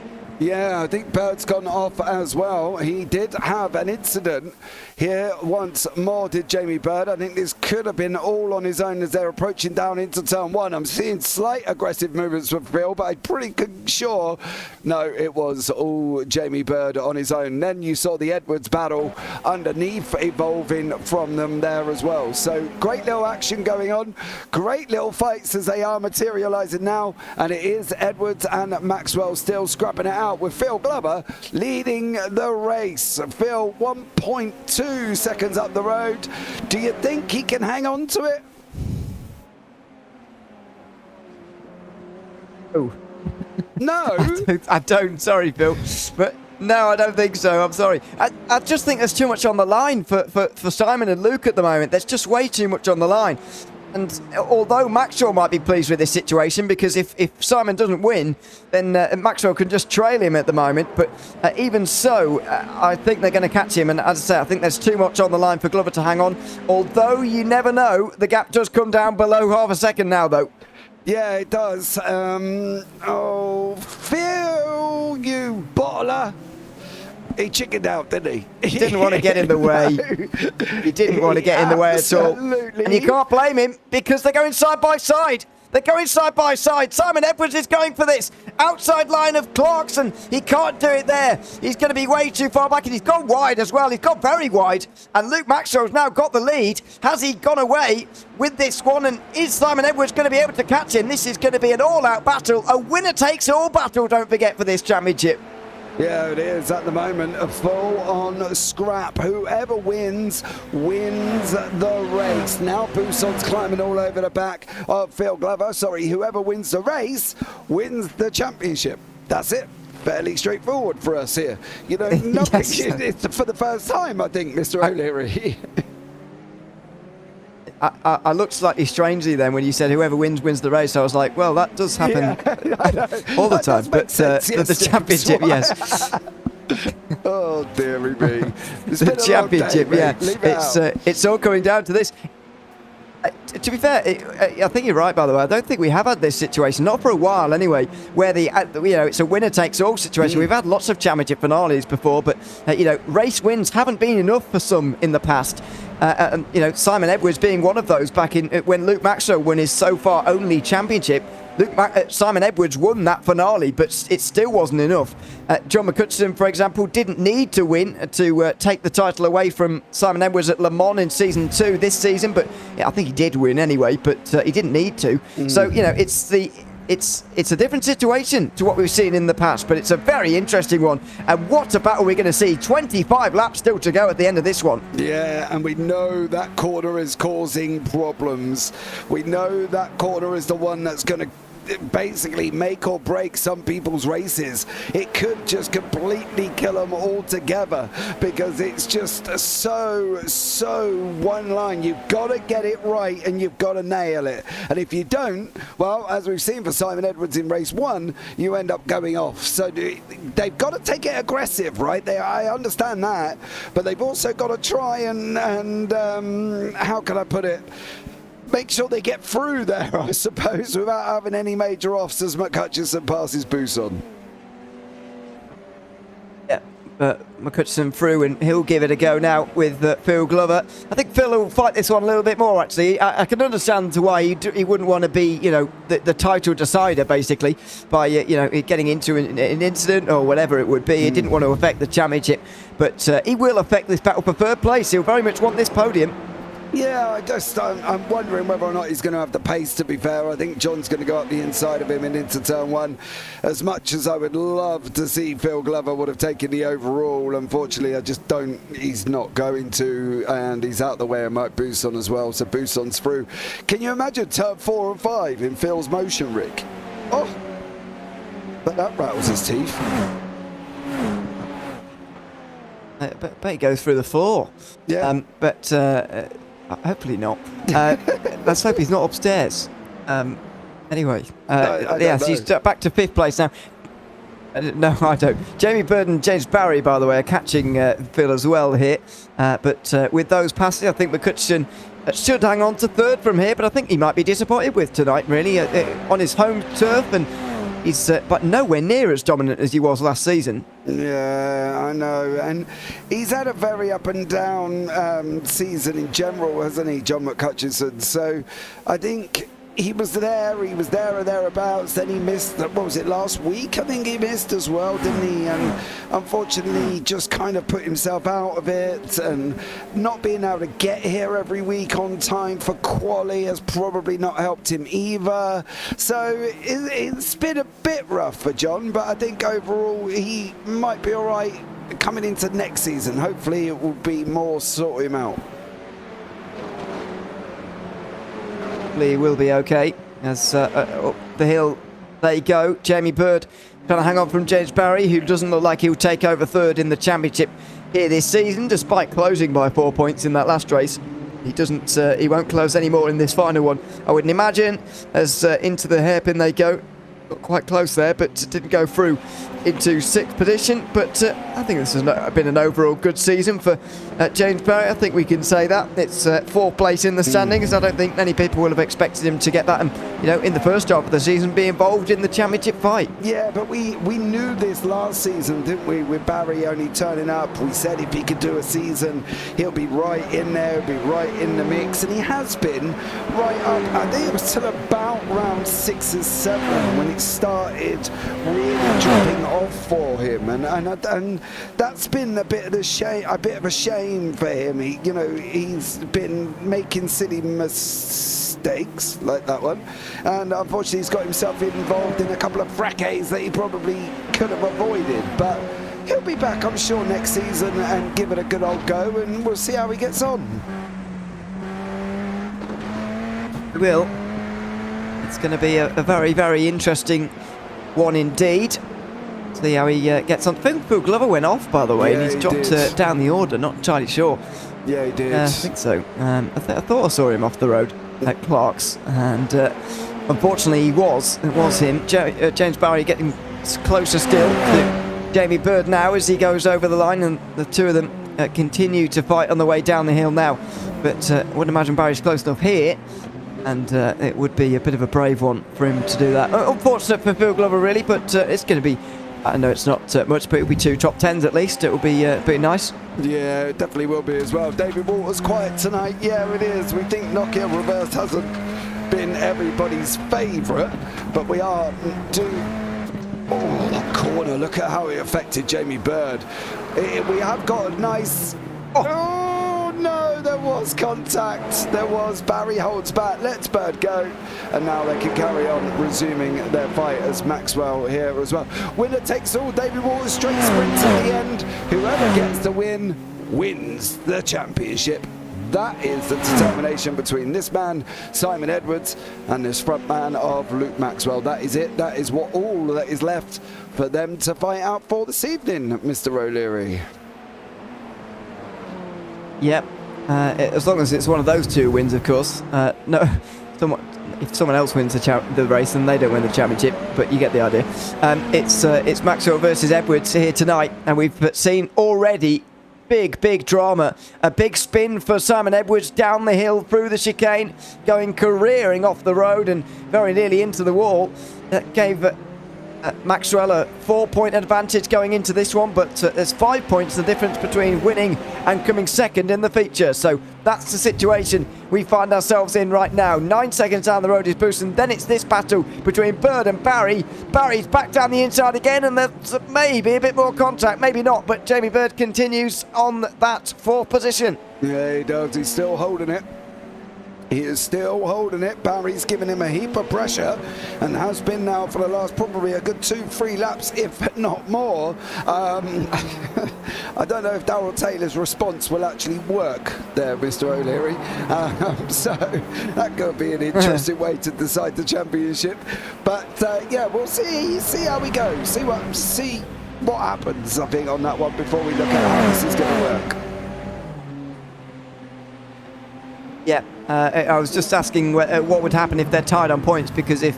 Yeah, I think Bird's gone off as well. He did have an incident here once more, did Jamie Bird. I think this could have been all on his own as they're approaching down into turn 1. I'm seeing slight aggressive movements from Phil, but I'm pretty sure, no, it was all Jamie Bird on his own. Then you saw the Edwards battle underneath evolving from them there as well. So great little action going on. Great little fights as they are materialising now. And it is Edwards and Maxwell still scrapping it out, with Phil Glover leading the race. Phil 1.2 seconds up the road. Do you think he can hang on to it? Oh. No. I don't. Sorry, Phil. But No, I don't think so. I'm sorry. I just think there's too much on the line for Simon and Luke at the moment. There's just way too much on the line. And although Maxwell might be pleased with this situation, because if Simon doesn't win, then Maxwell can just trail him at the moment. But even so, I think they're going to catch him. And as I say, I think there's too much on the line for Glover to hang on. Although you never know, the gap does come down below half a second now, though. Yeah, it does. Oh, Phil, you bottler. He chickened out, didn't he? He didn't want to get in the way. He didn't want to get in the way at all. Absolutely. And you can't blame him because they're going side by side. They're going side by side. Simon Edwards is going for this outside line of Clarkson. He can't do it there. He's going to be way too far back, and he's gone wide as well. He's gone very wide. And Luke Maxwell's now got the lead. Has he gone away with this one? And is Simon Edwards going to be able to catch him? This is going to be an all-out battle. A winner-takes-all battle, don't forget, for this championship. Yeah, it is at the moment a full-on scrap. Whoever wins the race. Now Buson's climbing all over the back of Phil Glover. Sorry, whoever wins the race wins the championship. That's it. Fairly straightforward for us here. You know, nothing. Yes. It's for the first time, I think, Mr. O'Leary. I looked slightly strangely then when you said whoever wins the race. I was like, well, that does happen all the time. But the championship, yes. Oh, dearie me. The championship, yeah. It's all coming down to this. To be fair, I think you're right, by the way. I don't think we have had this situation, not for a while anyway, where it's a winner-takes-all situation. We've had lots of championship finales before, but, race wins haven't been enough for some in the past. And, Simon Edwards being one of those back in when Luke Maxwell won his so far only championship. Simon Edwards won that finale, but it still wasn't enough. John McCutcheon, for example, didn't need to win to take the title away from Simon Edwards at Le Mans in Season 2 this season, but I think he did win anyway, but he didn't need to. So, it's a different situation to what we've seen in the past, but it's a very interesting one. And what a battle we're going to see. 25 laps still to go at the end of this one. Yeah, and we know that corner is causing problems. We know that corner is the one that's going to basically make or break some people's races. It could just completely kill them altogether because it's just so one line. You've got to get it right and you've got to nail it, and if you don't, well, as we've seen for Simon Edwards in race 1, you end up going off. So they've got to take it aggressive, right? I understand that, but they've also got to try and how can I put it, make sure they get through there, I suppose, without having any major offs as McCutcheon passes Buson. Yeah, McCutcheon through, and he'll give it a go now with Phil Glover. I think Phil will fight this one a little bit more, actually. I can understand why he wouldn't want to be, the title decider, basically, by, getting into an incident or whatever it would be. He didn't want to affect the championship, but he will affect this battle for third place. He'll very much want this podium. Yeah, I'm wondering whether or not he's going to have the pace, to be fair. I think John's going to go up the inside of him and into turn 1. As much as I would love to see Phil Glover would have taken the overall, unfortunately, I just don't. He's not going to, and he's out the way of Mike Buson as well, so Buson's through. Can you imagine turn 4 and 5 in Phil's motion rig? Oh, but that rattles his teeth. But he goes through the 4. Yeah. Hopefully not. Let's hope he's not upstairs. Anyway, yes, he's back to 5th place now. No, I don't. Jamie Bird and James Barry, by the way, are catching Phil as well here. But with those passes, I think McCutcheon should hang on to 3rd from here. But I think he might be disappointed with tonight, really, on his home turf. And he's but nowhere near as dominant as he was last season. Yeah, I know, and he's had a very up and down season in general, hasn't he, John McCutcheon? So I think he was there or thereabouts. Then he missed, what was it, last week? I think he missed as well, didn't he? And unfortunately, he just kind of put himself out of it, and not being able to get here every week on time for quali has probably not helped him either. So it's been a bit rough for John, but I think overall he might be all right coming into next season. Hopefully it will be more sort him out. Will be okay as up the hill There you go. Jamie Bird trying to hang on from James Barry, who doesn't look like he'll take over third in the championship here this season, despite closing by 4 points in that last race. He won't close any more in this final one, I wouldn't imagine, as into the hairpin they go. Got quite close there, but didn't go through into 6th position. But I think this has been an overall good season for James Barry. I think we can say that. It's 4th place in the standings. I don't think many people will have expected him to get that and, you know, in the first half of the season be involved in the championship fight. Yeah, but we knew this last season, didn't we, with Barry only turning up. We said if he could do a season, he'll be right in there, he'll be right in the mix, and he has been right up. I think it was till about round 6 or 7 when it started really dropping off for him, and that's been a bit of a shame for him. He's been making silly mistakes like that one, and unfortunately he's got himself involved in a couple of fracas that he probably could have avoided, but he'll be back, I'm sure, next season and give it a good old go, and we'll see how he gets on. We will. It's going to be a very, very interesting one indeed. See how he gets on. Phil Glover went off, by the way, Yeah, and he's dropped down the order. Not entirely sure. Yeah, he did. I think so. I thought I saw him off the road at Clark's, and unfortunately it was him. James Barry getting closer still to Jamie Bird now as he goes over the line, and the two of them continue to fight on the way down the hill now. But I wouldn't imagine Barry's close enough here. And it would be a bit of a brave one for him to do that. Unfortunate for Phil Glover, really, but it's going to be, I know it's not much, but it'll be 2 top 10s at least. It will be pretty nice. Yeah, it definitely will be as well. David Walters quiet tonight. Yeah, it is. We think Knockhill reverse hasn't been everybody's favourite, but we are that corner, look at how it affected Jamie Bird. We have got a nice... Oh no, there was contact. There was. Barry holds back, lets Bird go, and now they can carry on resuming their fight as Maxwell here as well. Winner takes all. David Waters straight sprints at the end. Whoever gets the win wins the championship. That is the determination between this man, Simon Edwards, and this front man of Luke Maxwell. That is it. That is what all that is left for them to fight out for this evening, Mr. O'Leary. Yep, as long as it's one of those two wins, of course. No, if someone else wins the race, then they don't win the championship, but you get the idea. It's Maxwell versus Edwards here tonight, and we've seen already big drama. A big spin for Simon Edwards down the hill through the chicane, going careering off the road and very nearly into the wall. That gave Maxwell a 4-point advantage going into this one, but there's 5 points the difference between winning and coming second in the feature. So that's the situation we find ourselves in right now. 9 seconds down the road is Boost, and then it's this battle between Bird and Barry. Barry's back down the inside again, and there's maybe a bit more contact, maybe not, but Jamie Bird continues on that 4th position. Yeah, he does. He's still holding it. He is still holding it. Barry's giving him a heap of pressure and has been now for the last probably a good 2-3 laps, if not more. I don't know if Darryl Taylor's response will actually work there, Mr. O'Leary. So that could be an interesting way to decide the championship. But yeah, we'll see how we go. See what happens, I think, on that one before we look at how this is going to work. Yeah, I was just asking what would happen if they're tied on points, because if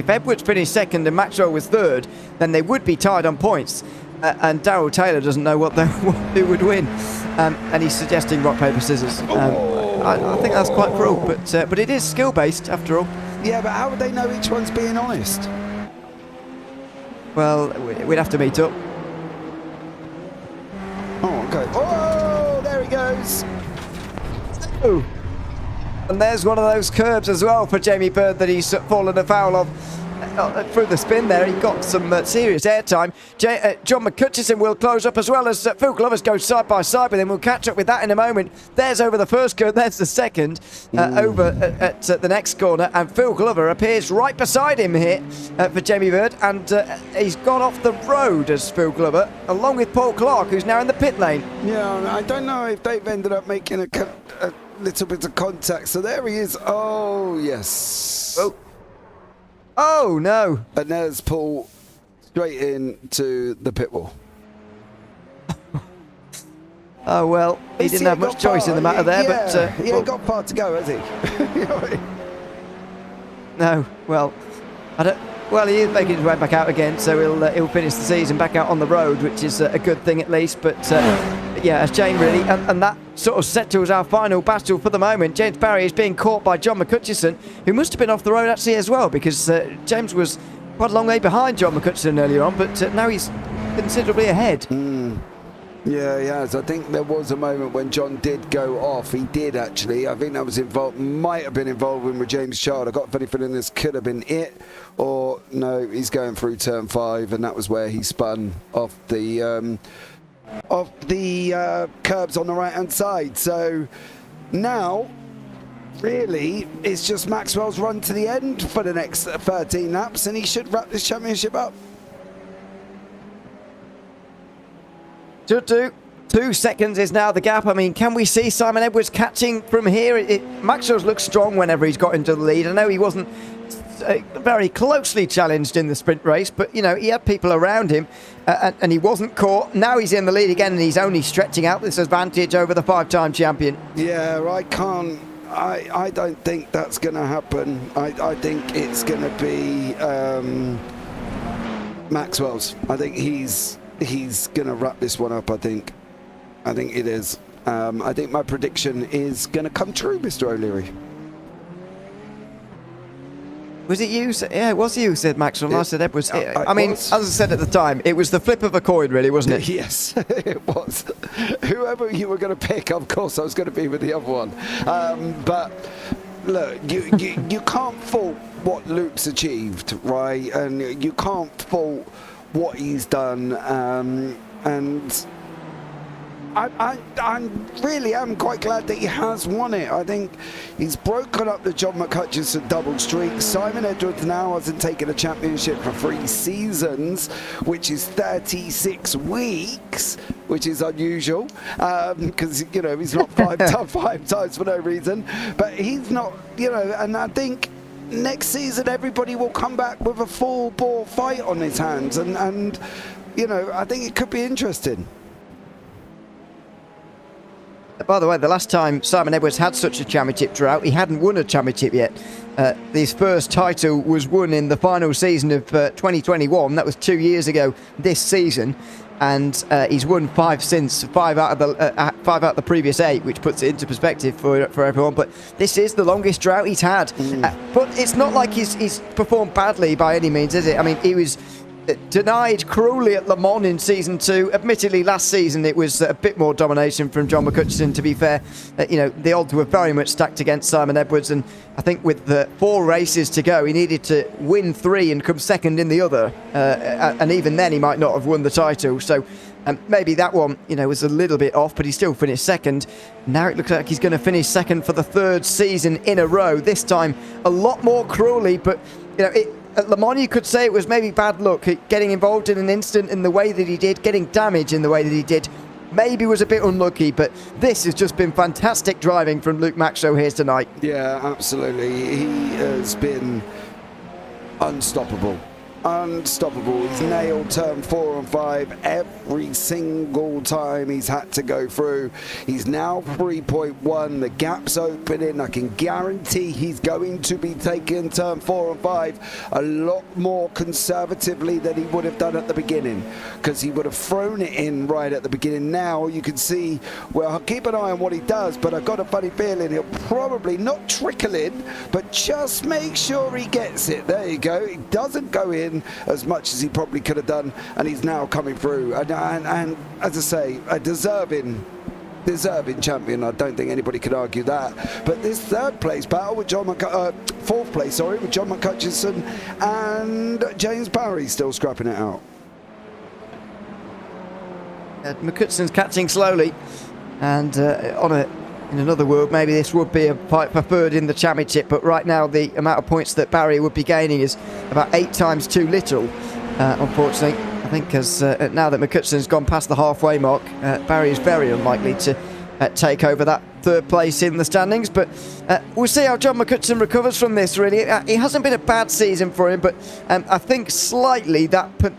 Edwards finished second and Maxwell was third, then they would be tied on points. And Darryl Taylor doesn't know who would win, and he's suggesting rock paper scissors. I think that's quite cruel, but it is skill based after all. Yeah, but how would they know each one's being honest? Well, we'd have to meet up. Oh, okay. Oh, there he goes. Ooh. And there's one of those curbs as well for Jamie Bird that he's fallen afoul of. Through the spin there, he got some serious airtime. John McCutcheon will close up as well as Phil Glover's go side by side with him. We'll catch up with that in a moment. There's over the first curve, there's the second over at the next corner, and Phil Glover appears right beside him here for Jamie Bird, and he's gone off the road as Phil Glover, along with Paul Clark, who's now in the pit lane. Yeah, I don't know if they've ended up making a little bit of contact. So there he is. Oh, yes. Oh. Oh, no. And there's Paul straight into the pit wall. Oh, well, he didn't have much choice in the matter there, but... he ain't got far to go, has he? No, well, I don't... Well, he is making his way back out again, so he'll finish the season back out on the road, which is a good thing at least. But yeah, a shame really, and that sort of settles our final battle for the moment. James Barry is being caught by John McCutcheon, who must have been off the road actually as well, because James was quite a long way behind John McCutcheon earlier on, but now he's considerably ahead. Yeah, he has. I think there was a moment when John did go off. He did actually. I think that was involved, might have been involved with James Child. I got a funny feeling this could have been it, or no, he's going through turn 5, and that was where he spun off the curbs on the right hand side. So now, really, it's just Maxwell's run to the end for the next 13 laps, and he should wrap this championship up. 2 seconds is now the gap. I mean, can we see Simon Edwards catching from here? Maxwell's looked strong whenever he's got into the lead. I know he wasn't very closely challenged in the sprint race, but, you know, he had people around him and he wasn't caught. Now he's in the lead again and he's only stretching out this advantage over the 5-time champion. Yeah, I don't think that's going to happen. I think it's going to be Maxwell's. I think he's going to wrap this one up, I think it is. I think my prediction is going to come true, Mr. O'Leary. Was it you? Yeah, it was you, said Maxwell. I said Edwards. I mean, was. as I said at the time, it was the flip of a coin, really, wasn't it? Yes, it was. Whoever you were going to pick, of course, I was going to be with the other one. But look, you can't fault what Luke's achieved, right? And you can't fault what he's done, and I really am quite glad that he has won it. I think he's broken up the John McCutcheon double streak. Simon Edwards now hasn't taken a championship for 3 seasons, which is 36 weeks, which is unusual, because, you know, he's not 5 times for no reason, but he's not, you know, and I think next season everybody will come back with a full bore fight on his hands, and you know, I think it could be interesting. By the way, the last time Simon Edwards had such a championship drought, he hadn't won a championship yet. His first title was won in the final season of 2021. That was 2 years ago this season. And he's won 5 since, 5 out of the previous 8, which puts it into perspective for everyone. But this is the longest drought he's had. But it's not like he's performed badly by any means, is it? I mean, he was denied cruelly at Le Mans in season 2. Admittedly, last season it was a bit more domination from John McCutcheon, to be fair. You know, the odds were very much stacked against Simon Edwards, and I think with the 4 races to go, he needed to win 3 and come second in the other, and even then he might not have won the title. So maybe that one, you know, was a little bit off, but he still finished second. Now it looks like he's going to finish second for the 3rd season in a row, this time a lot more cruelly. But, you know, at Le Mans, you could say it was maybe bad luck. Getting involved in an incident in the way that he did, getting damage in the way that he did, maybe was a bit unlucky, but this has just been fantastic driving from Luke Maxwell here tonight. Yeah, absolutely. He has been unstoppable. He's nailed turn 4 and 5 every single time he's had to go through. He's now 3.1. The gap's opening. I can guarantee he's going to be taking turn 4 and 5 a lot more conservatively than he would have done at the beginning, because he would have thrown it in right at the beginning. Now you can see, well, I'll keep an eye on what he does, but I've got a funny feeling he'll probably not trickle in, but just make sure he gets it. There you go. He doesn't go in as much as he probably could have done, and he's now coming through, and as I say, a deserving champion. I don't think anybody could argue that. But this 3rd place battle with 4th place, sorry, with John McCutcheon and James Barry still scrapping it out. McCutcheon's catching slowly, and in another world, maybe this would be a fight for 3rd in the championship, but right now the amount of points that Barry would be gaining is about 8 times too little, unfortunately. I think as now that McCutcheon's gone past the halfway mark, Barry is very unlikely to take over that third place in the standings. But we'll see how John McCutcheon recovers from this, really. It hasn't been a bad season for him, but I think slightly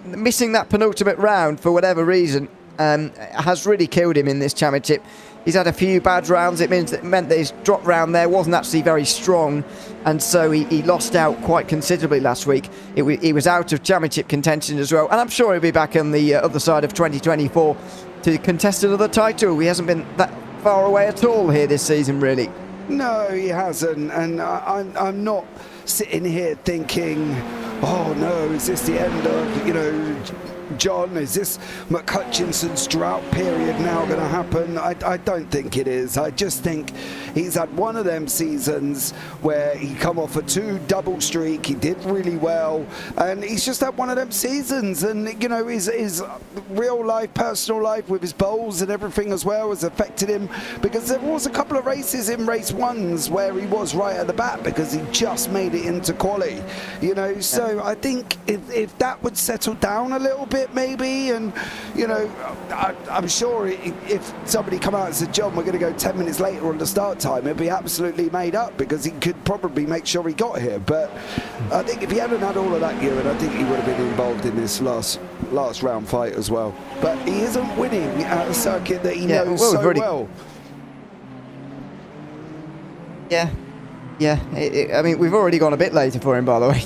missing that penultimate round for whatever reason has really killed him in this championship. He's had a few bad rounds. It meant that his drop round there wasn't actually very strong, and so he lost out quite considerably last week. He was out of championship contention as well, and I'm sure he'll be back on the other side of 2024 to contest another title. He hasn't been that far away at all here this season, really. No, he hasn't, and I'm not sitting here thinking, oh no, is this the end of, John, is this McCutchinson's drought period now going to happen? I don't think it is. I just think he's had one of them seasons where he come off a 2 double streak, he did really well, and he's just had one of them seasons, and his real life, personal life with his bowls and everything as well has affected him, because there was a couple of races in race 1s where he was right at the back because he just made it into quali, so I think if that would settle down a little bit maybe, and I'm sure if somebody come out and said, John, we're going to go 10 minutes later on the start time, it'd be absolutely made up, because he could probably make sure he got here. But I think if he hadn't had all of that, Ewan, I think he would have been involved in this last round fight as well. But he isn't winning at a circuit that he knows well. Yeah, I mean, we've already gone a bit later for him, by the way.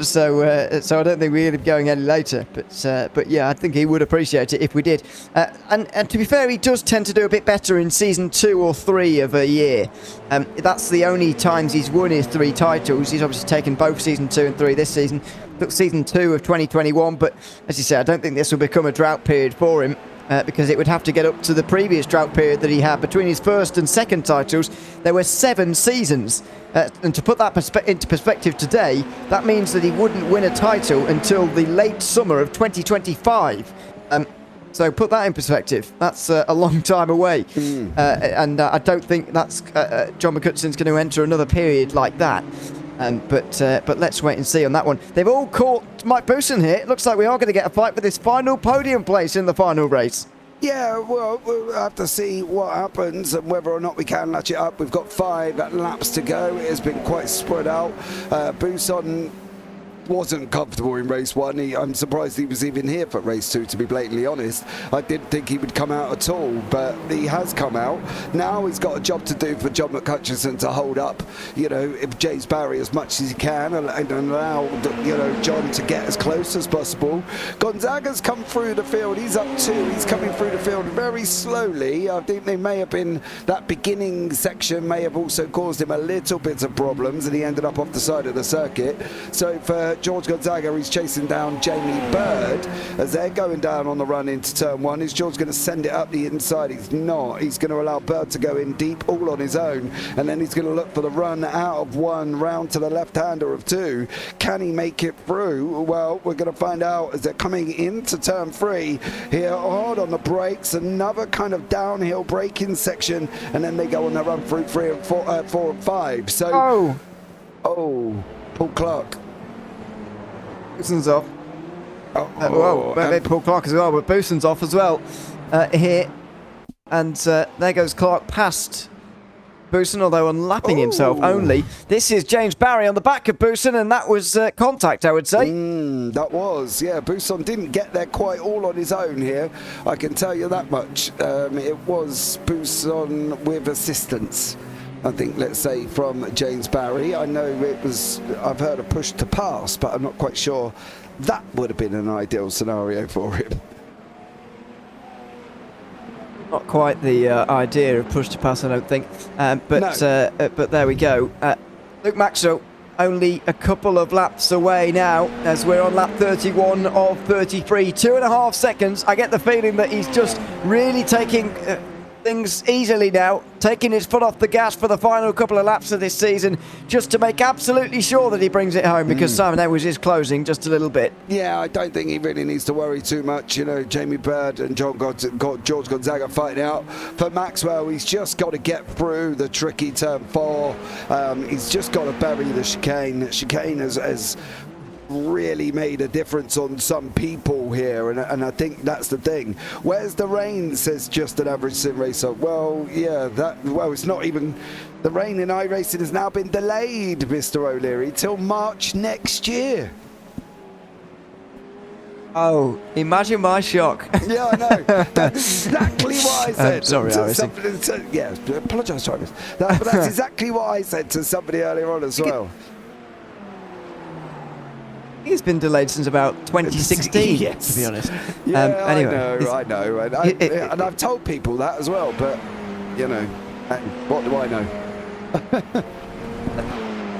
So I don't think we're going any later, but yeah, I think he would appreciate it if we did. And to be fair, he does tend to do a bit better in season 2 or 3 of a year. That's the only times he's won his 3 titles. He's obviously taken both season 2 and 3 this season. Took season 2 of 2021, but as you say, I don't think this will become a drought period for him. Because it would have to get up to the previous drought period that he had between his first and second titles. There were 7 seasons, and to put that into perspective today, that means that he wouldn't win a title until the late summer of 2025. So put that in perspective. That's a long time away, and I don't think that's John McCutcheon's going to enter another period like that. But let's wait and see on that one. They've all caught Mike Bousson here. It looks like we are going to get a fight for this final podium place in the final race. Yeah, well, we'll have to see what happens and whether or not we can latch it up. We've got 5 laps to go. It has been quite spread out. Bousson wasn't comfortable in race 1. I'm surprised he was even here for race 2, to be blatantly honest. I didn't think he would come out at all, but he has come out. Now he's got a job to do for John McCutcheon to hold up, if James Barry as much as he can and allow, John to get as close as possible. Gonzaga's come through the field. He's up 2. He's coming through the field very slowly. I think they may have been, that beginning section may have also caused him a little bit of problems, and he ended up off the side of the circuit. So for George Gonzaga, he's chasing down Jamie Bird as they're going down on the run into turn 1. Is George going to send it up the inside? He's not. He's going to allow Bird to go in deep all on his own, and then he's going to look for the run out of 1 round to the left-hander of 2. Can he make it through? Well, we're going to find out as they're coming into turn 3 here. Hard on the brakes, another kind of downhill braking section, and then they go on their run through 4 and 5. So, Paul Clark. Bousson's off. Maybe Paul Clark as well, but Bousson's off as well here. And there goes Clark past Bousson, although unlapping himself only. This is James Barry on the back of Bousson, and that was contact, I would say. That was, yeah. Bousson didn't get there quite all on his own here. I can tell you that much. It was Bousson with assistance, I think, let's say, from James Barry. I know it was, I've heard a push to pass, but I'm not quite sure that would have been an ideal scenario for him. Not quite the idea of push to pass, I don't think. But there we go. Luke Maxwell only a couple of laps away now as we're on lap 31 of 33. 2.5 seconds. I get the feeling that he's just really taking things easily now, taking his foot off the gas for the final couple of laps of this season, just to make absolutely sure that he brings it home, because Simon Edwards is closing just a little bit. Yeah, I don't think he really needs to worry too much. Jamie Bird and George Gonzaga fighting out. For Maxwell, he's just got to get through the tricky turn 4. He's just got to bury the chicane. Chicane has really made a difference on some people here, and I think that's the thing. Where's the rain, says just an average sim racer. Well, yeah, it's not even, the rain in iRacing has now been delayed, Mr. O'Leary, till March next year. Oh, imagine my shock. Yeah, I know. That's exactly what I said. Sorry, yeah, apologise, Travis. But that's exactly what I said to somebody earlier on as well. He's been delayed since about 2016, yes. to be honest. Yeah, anyway, I know. And I've told people that as well, but, you know, what do I know?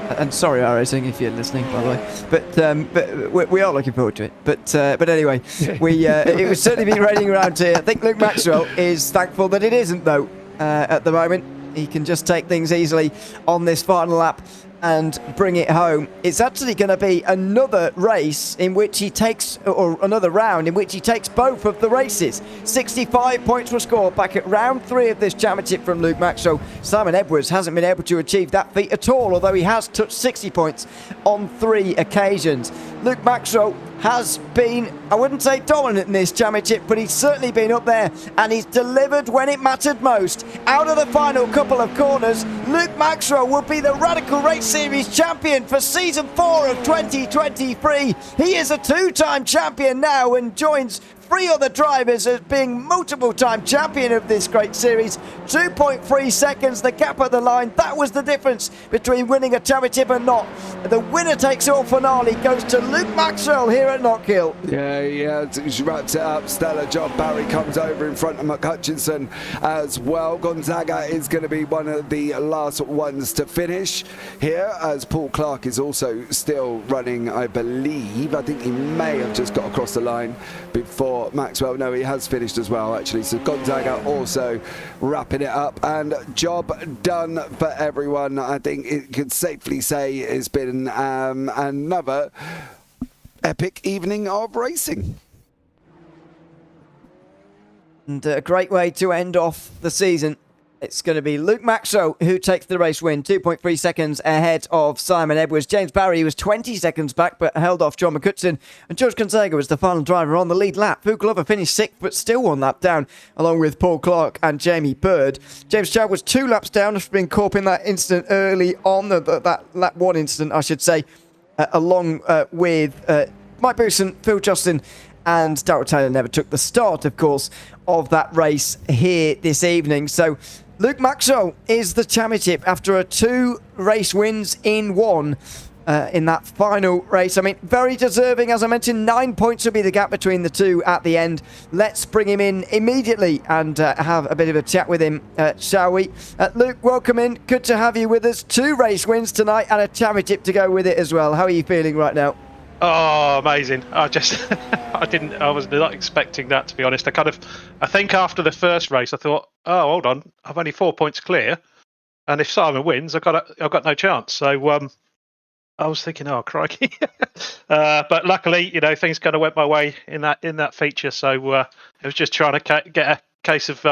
And sorry, iRacing, if you're listening, by the way. But we are looking forward to it. But anyway, it was certainly been raining around here. I think Luke Maxwell is thankful that it isn't, though, at the moment. He can just take things easily on this final lap and bring it home. It's actually going to be another race in which he takes, or another round in which he takes both of the races. 65 points were scored back at round 3 of this championship from Luke Maxwell. Simon Edwards hasn't been able to achieve that feat at all, although he has touched 60 points on 3 occasions. Luke Maxwell has been, I wouldn't say dominant in this championship, but he's certainly been up there, and he's delivered when it mattered most. Out of the final couple of corners, Luke Maxwell will be the Radical Race Series champion for season 4 of 2023. He is a 2-time champion now and joins 3 other drivers as being multiple-time champion of this great series. 2.3 seconds, the gap at the line. That was the difference between winning a championship and not. The winner-takes-all finale goes to Luke Maxwell here at Knockhill. Yeah, she wraps it up. Stellar job. Barry comes over in front of McHutchinson as well. Gonzaga is going to be one of the last ones to finish here, as Paul Clark is also still running, I believe. I think he may have just got across the line before Maxwell. No, he has finished as well, actually. So Gonzaga also wrapping it up, and job done for everyone. I think it could safely say it's been another epic evening of racing. And a great way to end off the season. It's going to be Luke Maxwell who takes the race win, 2.3 seconds ahead of Simon Edwards. James Barry was 20 seconds back but held off John McCutcheon. And George Gonzaga was the final driver on the lead lap. Fu Glover finished 6th but still 1 lap down, along with Paul Clark and Jamie Bird. James Chow was 2 laps down after being caught in that incident early on, that lap 1 incident, I should say, along with Mike Booson, Phil Justin, and Darrell Taylor never took the start, of course, of that race here this evening. So Luke Maxwell is the championship after 2 race wins in 1 in that final race. I mean, very deserving. As I mentioned, 9 points will be the gap between the two at the end. Let's bring him in immediately and have a bit of a chat with him, shall we? Luke, welcome in. Good to have you with us. 2 race wins tonight and a championship to go with it as well. How are you feeling right now? Oh, amazing. I was not expecting that, to be honest. I think after the first race, I thought, oh, hold on, I'm only 4 points clear. And if Simon wins, I've got no chance. So I was thinking, oh, crikey. But luckily, things kind of went my way in that feature. So it was just trying to get a case of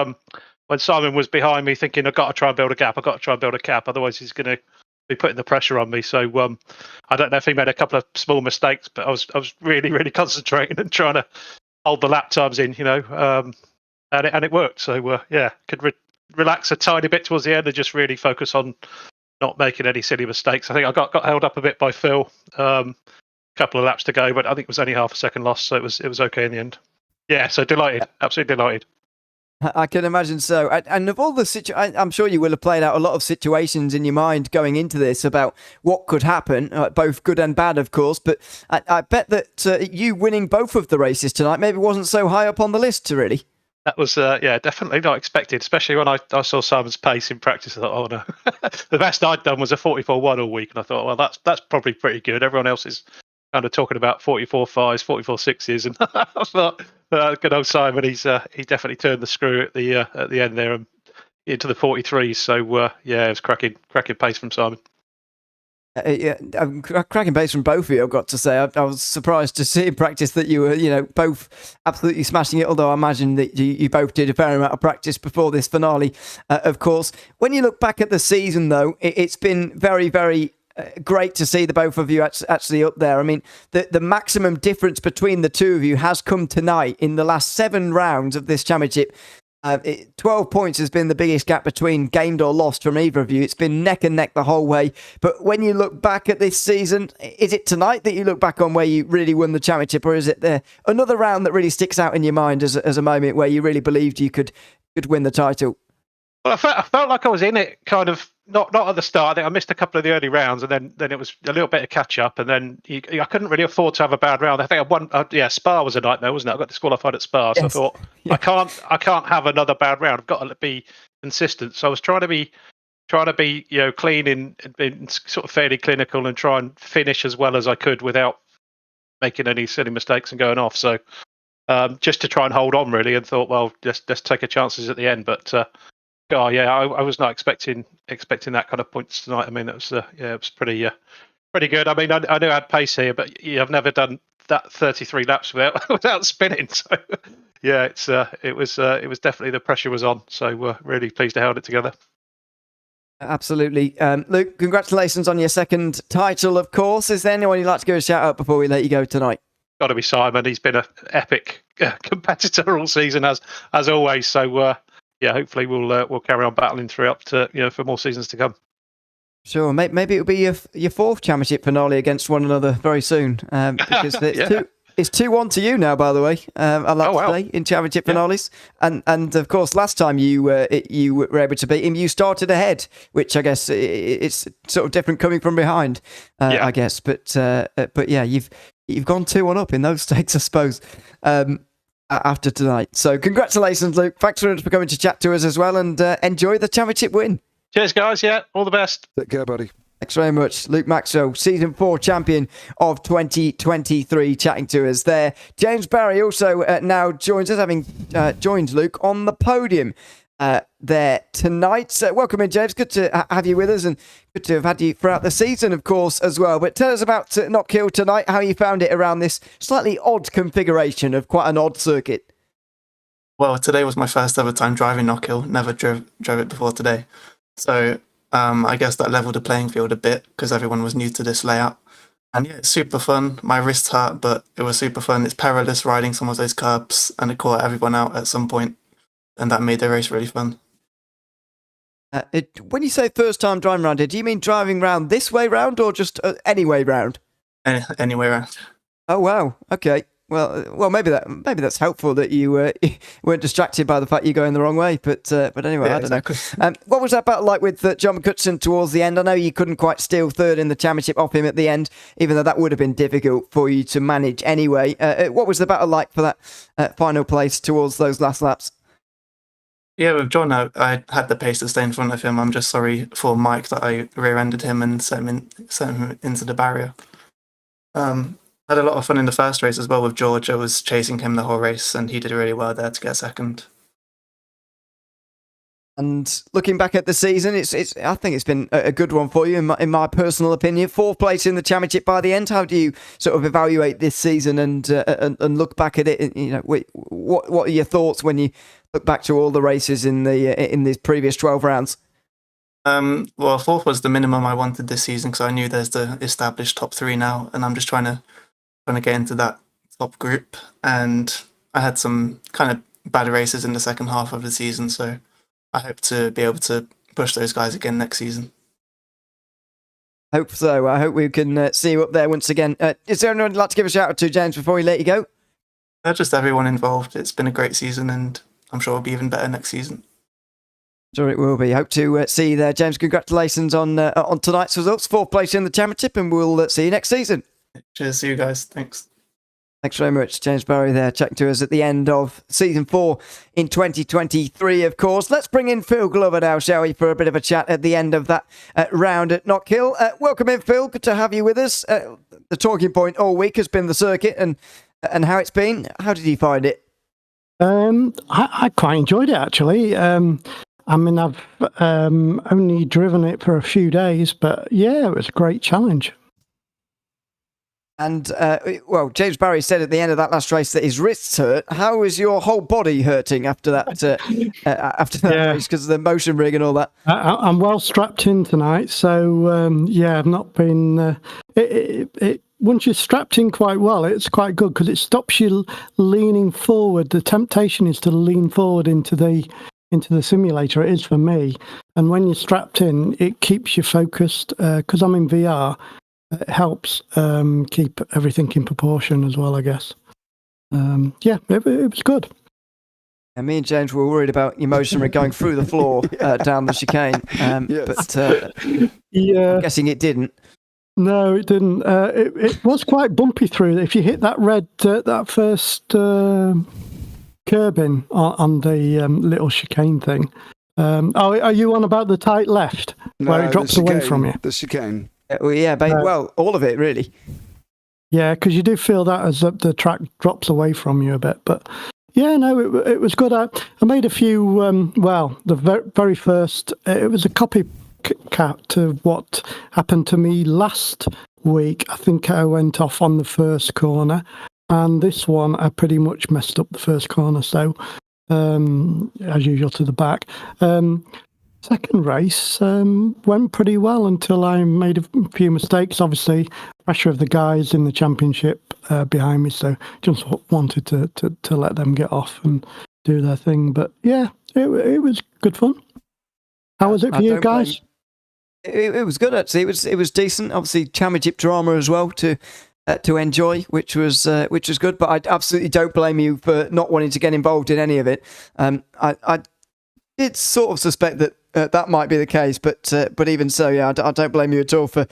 when Simon was behind me thinking, I've got to try and build a gap. Otherwise he's going to be putting the pressure on me. So I don't know if he made a couple of small mistakes, but I was really, really concentrating and trying to hold the lap times in, and it worked. So could relax a tiny bit towards the end and just really focus on not making any silly mistakes. I think I got held up a bit by Phil, couple of laps to go, but I think it was only half a second loss, so it was okay in the end. Yeah, so delighted, absolutely delighted. I can imagine so. And of all the I'm sure you will have played out a lot of situations in your mind going into this about what could happen, both good and bad, of course. But I bet that you winning both of the races tonight maybe wasn't so high up on the list, really. That was, definitely not expected, especially when I saw Simon's pace in practice. I thought, oh no. The best I'd done was a 44.1 all week. And I thought, well, that's probably pretty good. Everyone else is kind of talking about 44.5s, 44.6s. And I thought, good old Simon, he definitely turned the screw at the end there and into the 43s. So, it was cracking pace from Simon. Cracking pace from both of you, I've got to say. I was surprised to see in practice that you were, both absolutely smashing it, although I imagine that you both did a fair amount of practice before this finale, of course. When you look back at the season, though, it's been very, very great to see the both of you actually up there. I mean, the maximum difference between the two of you has come tonight in the last 7 rounds of this championship. 12 points has been the biggest gap between gained or lost from either of you. It's been neck and neck the whole way. But when you look back at this season, is it tonight that you look back on where you really won the championship, or is it another round that really sticks out in your mind as a moment where you really believed you could win the title? Well, I felt like I was in it, kind of not at the start. I think I missed a couple of the early rounds, and then it was a little bit of catch up, and then I couldn't really afford to have a bad round. I think I won. Spa was a nightmare, wasn't it? I got disqualified at Spa, so yes. I thought I can't have another bad round. I've got to be consistent. So I was trying to be clean and sort of fairly clinical, and try and finish as well as I could without making any silly mistakes and going off. So just to try and hold on really, and thought, well, let's take our chances at the end, but. I was not expecting that kind of points tonight. I mean, it was pretty good. I mean, I knew I had pace here, but I've never done that 33 laps without spinning. So it was definitely, the pressure was on. So we're really pleased to hold it together. Absolutely. Luke, congratulations on your second title, of course. Is there anyone you'd like to give a shout out before we let you go tonight? Got to be Simon. He's been an epic competitor all season, as always. So. Hopefully we'll carry on battling through up to for more seasons to come. Sure, maybe it'll be your 4th championship finale against one another very soon. Because it's 2-1 to you now, by the way. Today in championship finales, and of course last time you were able to beat him, you started ahead, which I guess it's sort of different coming from behind. I guess, but you've gone 2-1 up in those stakes, I suppose. After tonight. So congratulations, Luke. Thanks very much for coming to chat to us as well, and enjoy the championship win. Cheers, guys. Yeah, all the best. Take care, buddy. Thanks very much. Luke Maxwell, Season 4 champion of 2023, chatting to us there. James Barry also now joins us, having joined Luke on the podium there tonight. Welcome in, James. Good to have you with us, and good to have had you throughout the season, of course, as well. But tell us about Knockhill tonight, how you found it around this slightly odd configuration of quite an odd circuit. Well, today was my first ever time driving Knockhill. Never drove it before today. So I guess that leveled the playing field a bit because everyone was new to this layout. And yeah, it's super fun. My wrist hurt, but it was super fun. It's perilous riding some of those curbs, and it caught everyone out at some point. And that made the race really fun. When you say first time driving around here, do you mean driving round this way round, or just any way round? Any way round. Oh wow. Okay. Well, maybe that's helpful that you weren't distracted by the fact you're going the wrong way. But anyway, I don't know. What was that battle like with John McCutcheon towards the end? I know you couldn't quite steal 3rd in the championship off him at the end, even though that would have been difficult for you to manage anyway. What was the battle like for that final place towards those last laps? Yeah, with John, I had the pace to stay in front of him. I'm just sorry for Mike that I rear-ended him and sent him into the barrier. Had a lot of fun in the first race as well with George. I was chasing him the whole race, and he did really well there to get 2nd. And looking back at the season, I think it's been a good one for you, in my personal opinion. 4th place in the championship by the end. How do you sort of evaluate this season and look back at it? What are your thoughts when you look back to all the races in these previous 12 rounds? Well, 4th was the minimum I wanted this season because I knew there's the established top 3 now, and I'm just trying to get into that top group. And I had some kind of bad races in the second half of the season, so I hope to be able to push those guys again next season. Hope so. I hope we can see you up there once again. Is there anyone you'd like to give a shout out to, James, before we let you go? Just everyone involved. It's been a great season, and I'm sure it'll be even better next season. Sure it will be. Hope to see you there, James. Congratulations on tonight's results. 4th place in the championship, and we'll see you next season. Cheers. See you guys. Thanks. Thanks very much, James Barry there, chatting to us at the end of Season 4 in 2023, of course. Let's bring in Phil Glover now, shall we, for a bit of a chat at the end of that round at Knockhill. Welcome in, Phil. Good to have you with us. The talking point all week has been the circuit and how it's been. How did you find it? I quite enjoyed it, actually. I mean, I've only driven it for a few days, but yeah, it was a great challenge. And, well, James Barry said at the end of that last race that his wrists hurt. How is your whole body hurting after that race because of the motion rig and all that? I'm well strapped in tonight, so I've not been. Once you're strapped in quite well, it's quite good because it stops you leaning forward. The temptation is to lean forward into the simulator. It is for me, and when you're strapped in, it keeps you focused. Because I'm in VR, it helps keep everything in proportion as well, I guess. It was good. And me and James were worried about your motion rig going through the floor down the chicane, but I'm guessing it didn't. No, it didn't. It was quite bumpy through. If you hit that red, that first curbing on the little chicane thing. Are you on about the tight left where it drops away from you? The chicane. Well, all of it really. Yeah, because you do feel that as the track drops away from you a bit, but. Yeah, no, it was good. I made a few, the very first, it was a copycat to what happened to me last week. I think I went off on the first corner, and this one I pretty much messed up the first corner, so as usual to the back. Second race went pretty well until I made a few mistakes. Obviously, pressure of the guys in the championship behind me, so just wanted to let them get off and do their thing. But yeah, it was good fun. How was it for you guys? It was good actually. It was decent. Obviously, championship drama as well to enjoy, which was good. But I absolutely don't blame you for not wanting to get involved in any of it. I did sort of suspect that that might be the case, but even so, I don't blame you at all for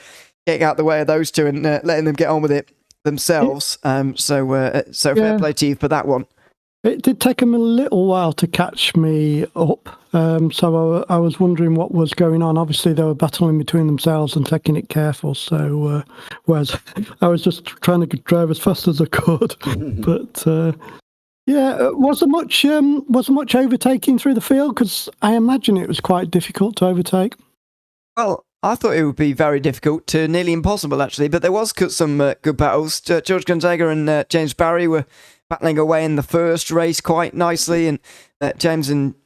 getting out the way of those two and letting them get on with it themselves. So fair play to you for that one. It did take them a little while to catch me up, so I was wondering what was going on. Obviously, they were battling between themselves and taking it careful. So whereas I was just trying to drive as fast as I could, but. Wasn't much overtaking through the field because I imagine it was quite difficult to overtake. Well, I thought it would be very difficult to nearly impossible actually, but there was some good battles. George Gonzaga and James Barry were battling away in the first race quite nicely, and James and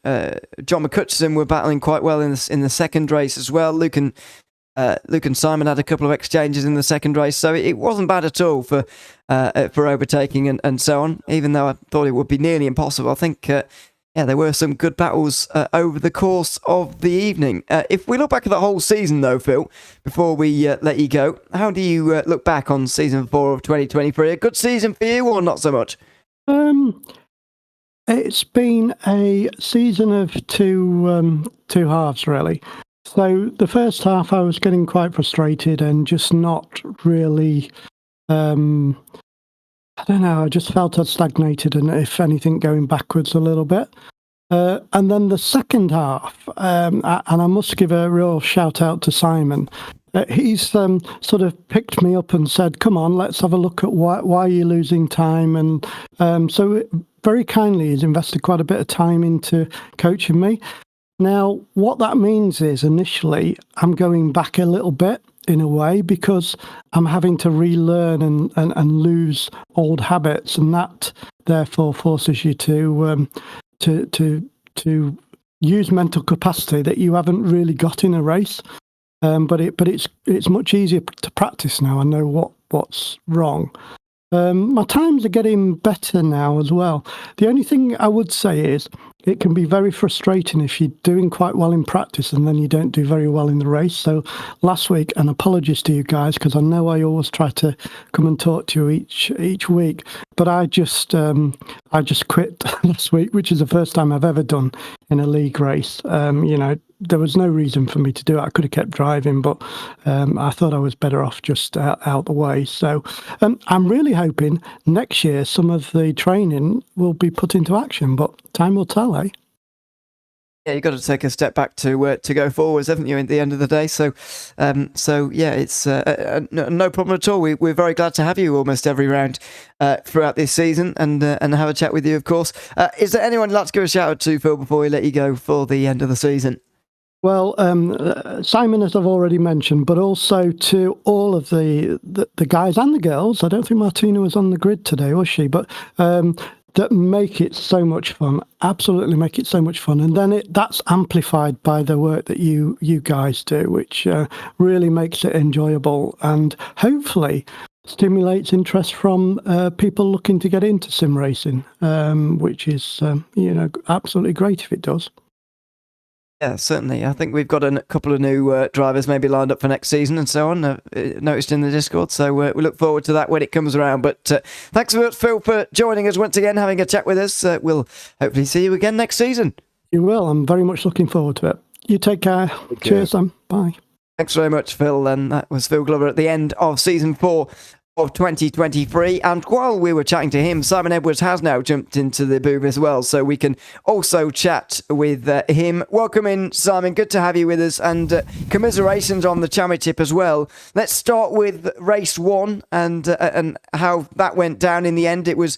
John McCutcheon were battling quite well in the second race as well. Luke and Simon had a couple of exchanges in the second race, so it wasn't bad at all for overtaking and so on, even though I thought it would be nearly impossible. I think, there were some good battles over the course of the evening. If we look back at the whole season, though, Phil, before we let you go, how do you look back on season 4 of 2023? A good season for you or not so much? It's been a season of two halves, really. So the first half I was getting quite frustrated and just not really, I don't know, I just felt I'd stagnated and if anything going backwards a little bit. And then the second half, and I must give a real shout out to Simon. He's sort of picked me up and said, come on, let's have a look at why you're losing time. And so very kindly he's invested quite a bit of time into coaching me. Now, what that means is initially I'm going back a little bit in a way because I'm having to relearn and lose old habits, and that therefore forces you to use mental capacity that you haven't really got in a race. But it's much easier to practice now. I know what's wrong. My times are getting better now as well. The only thing I would say is it can be very frustrating if you're doing quite well in practice and then you don't do very well in the race. So last week, and apologies to you guys because I know I always try to come and talk to you each week, but I just quit last week, which is the first time I've ever done in a league race. There was no reason for me to do it. I could have kept driving, but I thought I was better off just out the way. So I'm really hoping next year some of the training will be put into action, but time will tell, eh? Yeah, you've got to take a step back to go forwards, haven't you, at the end of the day? So it's no problem at all. We're very glad to have you almost every round throughout this season and have a chat with you, of course. Is there anyone you'd like to give a shout out to, Phil, before we let you go for the end of the season? Well, Simon, as I've already mentioned, but also to all of the guys and the girls. I don't think Martina was on the grid today, was she? But that make it so much fun. Absolutely make it so much fun. And then that's amplified by the work that you guys do, which really makes it enjoyable and hopefully stimulates interest from people looking to get into sim racing, which is, absolutely great if it does. Yeah, certainly. I think we've got a couple of new drivers maybe lined up for next season and so on, noticed in the Discord. So we look forward to that when it comes around. But thanks so much, Phil, for joining us once again, having a chat with us. We'll hopefully see you again next season. You will. I'm very much looking forward to it. You take care. Cheers, Sam. Bye. Thanks very much, Phil. And that was Phil Glover at the end of season 4 of 2023. And while we were chatting to him, Simon Edwards has now jumped into the booth as well, so we can also chat with him. Welcome in, Simon. Good to have you with us, and commiserations on the championship as well. Let's start with race 1 and how that went down in the end. It was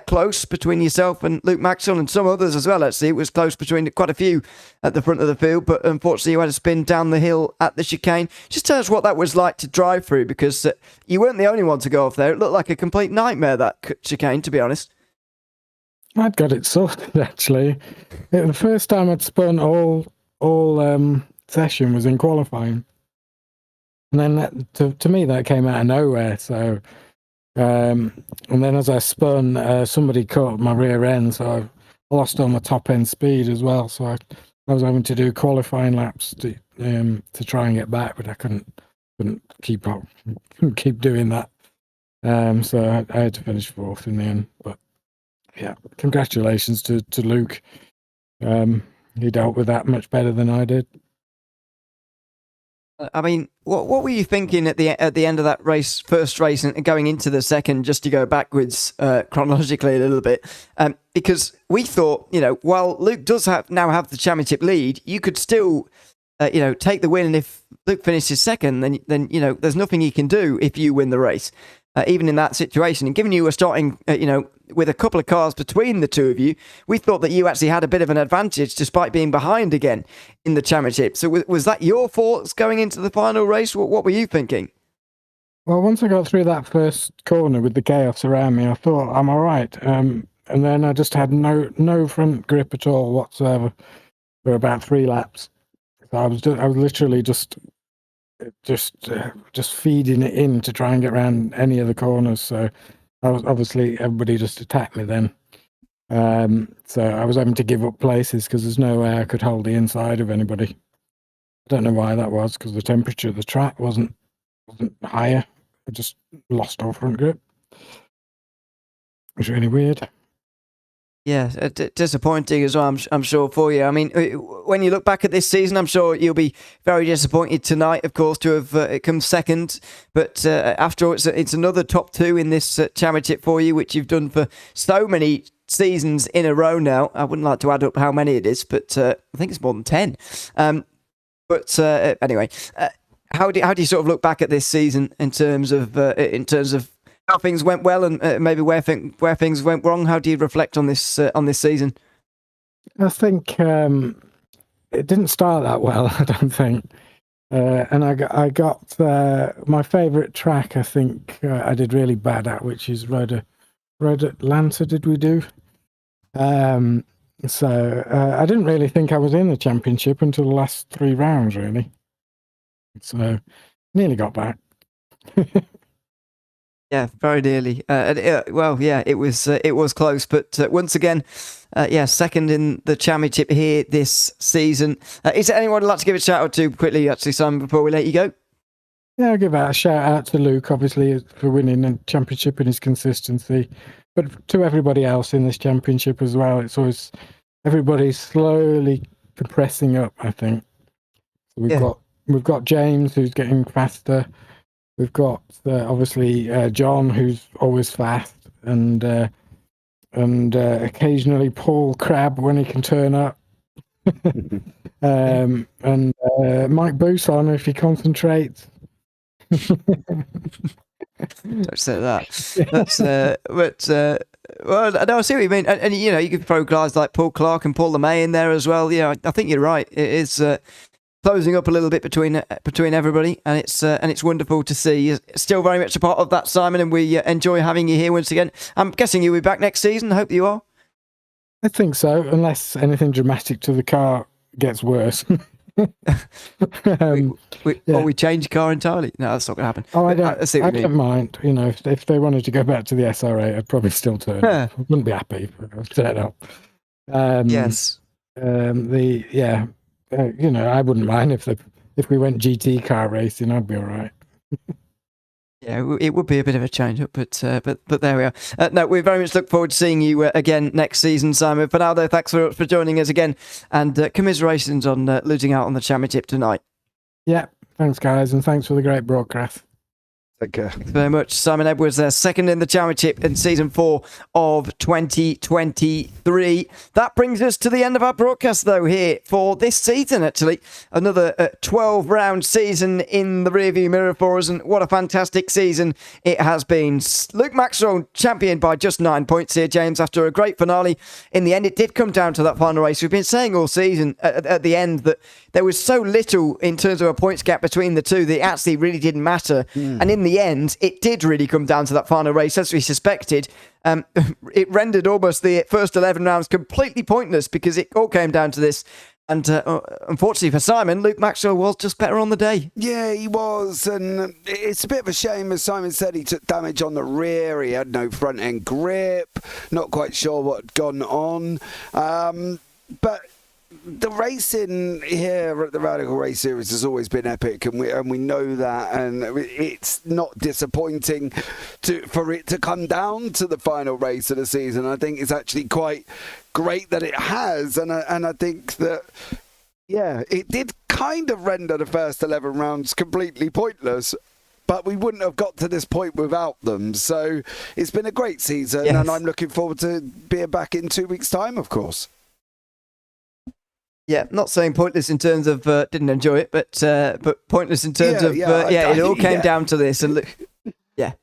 close between yourself and Luke Maxwell and some others as well, actually. It was close between quite a few at the front of the field, but unfortunately you had a spin down the hill at the chicane. Just tell us what that was like to drive through, because you weren't the only one to go off there. It looked like a complete nightmare, that chicane, to be honest. I'd got it sorted, actually. The first time I'd spun all session was in qualifying. And then to me, that came out of nowhere, so... and then as I spun, somebody caught my rear end, so I lost all my top end speed as well. So I was having to do qualifying laps to try and get back, but I couldn't keep up, couldn't keep doing that. So I had to finish 4th in the end. But yeah, congratulations to Luke. He dealt with that much better than I did. I mean, what were you thinking at the end of that race, first race, and going into the second, just to go backwards chronologically a little bit? Because we thought, while Luke does now have the championship lead, you could still, take the win. And if Luke finishes second, then there's nothing he can do if you win the race, even in that situation. And given you were starting, with a couple of cars between the two of you, we thought that you actually had a bit of an advantage despite being behind again in the championship. So was that your thoughts going into the final race? What were you thinking? Well, once I got through that first corner with the chaos around me, I thought I'm all right. And then I just had no front grip at all whatsoever for about 3 laps. So I was literally just feeding it in to try and get around any of the corners. So I was obviously, everybody just attacked me then. So I was having to give up places because there's no way I could hold the inside of anybody. I don't know why that was, because the temperature of the track wasn't higher. I just lost all front grip. It was really weird. Yeah, disappointing as well, I'm sure, for you. I mean, when you look back at this season, I'm sure you'll be very disappointed tonight, of course, to have come second. But after all, it's another top 2 in this championship for you, which you've done for so many seasons in a row now. I wouldn't like to add up how many it is, but I think it's more than 10. Anyway, how do you sort of look back at this season in terms of how things went well and maybe where things went wrong? How do you reflect on this season? I think it didn't start that well, I don't think. And I got my favourite track, I think I did really bad at, which is Road Atlanta, did we do? So I didn't really think I was in the championship until the last 3 rounds, really. So nearly got back. Yeah, very nearly. Well, yeah, it was close, but once again, second in the championship here this season. Is there anyone who'd like to give a shout out to quickly, actually, Simon, before we let you go? Yeah, I'll give a shout out to Luke, obviously, for winning the championship and his consistency, but to everybody else in this championship as well. It's always everybody's slowly compressing up, I think. So we've got James, who's getting faster. We've got obviously John, who's always fast, and occasionally Paul Crabbe when he can turn up, and Mike Bousson if he concentrates. Don't say that. That's well, no, I see what you mean, and you could throw guys like Paul Clark and Paul LeMay in there as well. Yeah, I think you're right. It is. closing up a little bit between everybody, and it's wonderful to see you're still very much a part of that, Simon, and we enjoy having you here once again. I'm guessing you'll be back next season. I hope you are. I think so, unless anything dramatic to the car gets worse. Or we change car entirely. No, that's not going to happen. Oh, I don't mind. You know, if they wanted to go back to the SRA, I'd probably still turn up. I wouldn't be happy if I turn up. Yes. You know, I wouldn't mind if we went GT car racing. I'd be all right. Yeah, it would be a bit of a change up, but there we are. No, we very much look forward to seeing you again next season, Simon. For now, though, thanks for joining us again, and commiserations on losing out on the championship tonight. Yeah, thanks, guys, and thanks for the great broadcast. Thanks very much. Simon Edwards there, second in the championship in season 4 of 2023. That brings us to the end of our broadcast, though, here for this season, actually. Another 12-round season in the rearview mirror for us, and what a fantastic season it has been. Luke Maxwell champion by just 9 points here, James, after a great finale. In the end, it did come down to that final race. We've been saying all season at the end that there was so little in terms of a points gap between the two that it actually really didn't matter. And in the end, it did really come down to that final race, as we suspected. It rendered almost the first 11 rounds completely pointless because it all came down to this. And unfortunately for Simon, Luke Maxwell was just better on the day. Yeah, he was. And it's a bit of a shame, as Simon said, he took damage on the rear. He had no front end grip. Not quite sure what had gone on. But the racing here at the Radical Race Series has always been epic, and we know that, and it's not disappointing for it to come down to the final race of the season. I think it's actually quite great that it has, and I think that, yeah, it did kind of render the first 11 rounds completely pointless, but we wouldn't have got to this point without them. So it's been a great season, and I'm looking forward to being back in 2 weeks' time, of course. Yeah, not saying pointless in terms of didn't enjoy it, but pointless in terms of it all came down to this. And look, I'm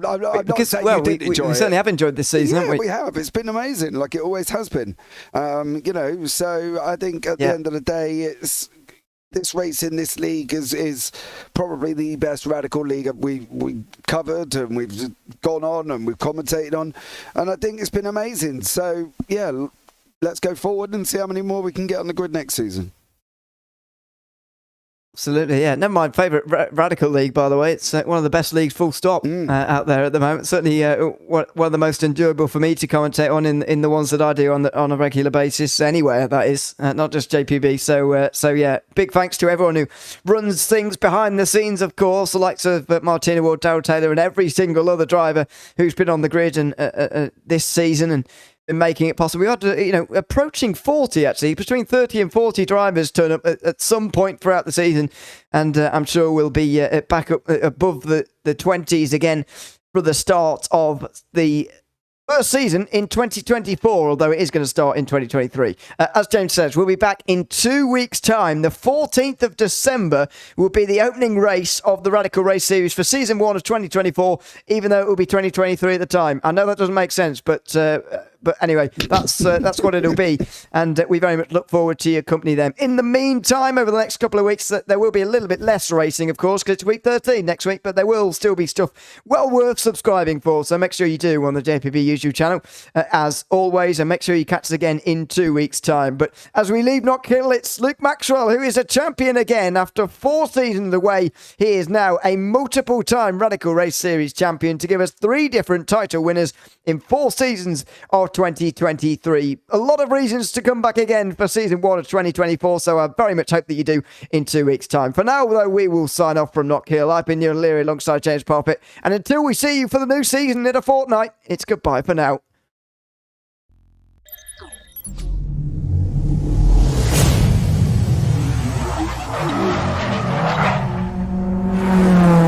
not saying you did enjoy it. We certainly have enjoyed this season, haven't we? We have. It's been amazing, like it always has been. So I think at the end of the day, it's this race in this league is probably the best Radical league we covered, and we've gone on and we've commentated on, and I think it's been amazing. So yeah. Let's go forward and see how many more we can get on the grid next season. Absolutely, yeah. Never mind favourite Radical League, by the way. It's one of the best leagues, full stop, out there at the moment. Certainly one of the most enjoyable for me to commentate on in the ones that I do on a regular basis anywhere, that is, not just JPB. So yeah, big thanks to everyone who runs things behind the scenes, of course, the likes of Martina Ward, Darryl Taylor, and every single other driver who's been on the grid and this season and making it possible. We had, approaching 40, actually, between 30 and 40 drivers turn up at some point throughout the season, and I'm sure we'll be back up above the 20s again for the start of the first season in 2024, although it is going to start in 2023. As James says, we'll be back in 2 weeks' time. The 14th of December will be the opening race of the Radical Race Series for Season 1 of 2024, even though it will be 2023 at the time. I know that doesn't make sense, but anyway, that's what it'll be, and we very much look forward to your company then. In the meantime, over the next couple of weeks, there will be a little bit less racing, of course, because it's week 13 next week, but there will still be stuff well worth subscribing for, so make sure you do on the JPB YouTube channel, as always, and make sure you catch us again in 2 weeks' time. But as we leave Knockhill, it's Luke Maxwell, who is a champion again after 4 seasons away. He is now a multiple-time Radical Race Series champion to give us 3 different title winners in 4 seasons of 2023. A lot of reasons to come back again for season 1 of 2024, so I very much hope that you do in 2 weeks' time. For now, though, we will sign off from Knockhill. I've been Ewan O'Leary alongside James Parfitt, and until we see you for the new season in a fortnight, it's goodbye for now.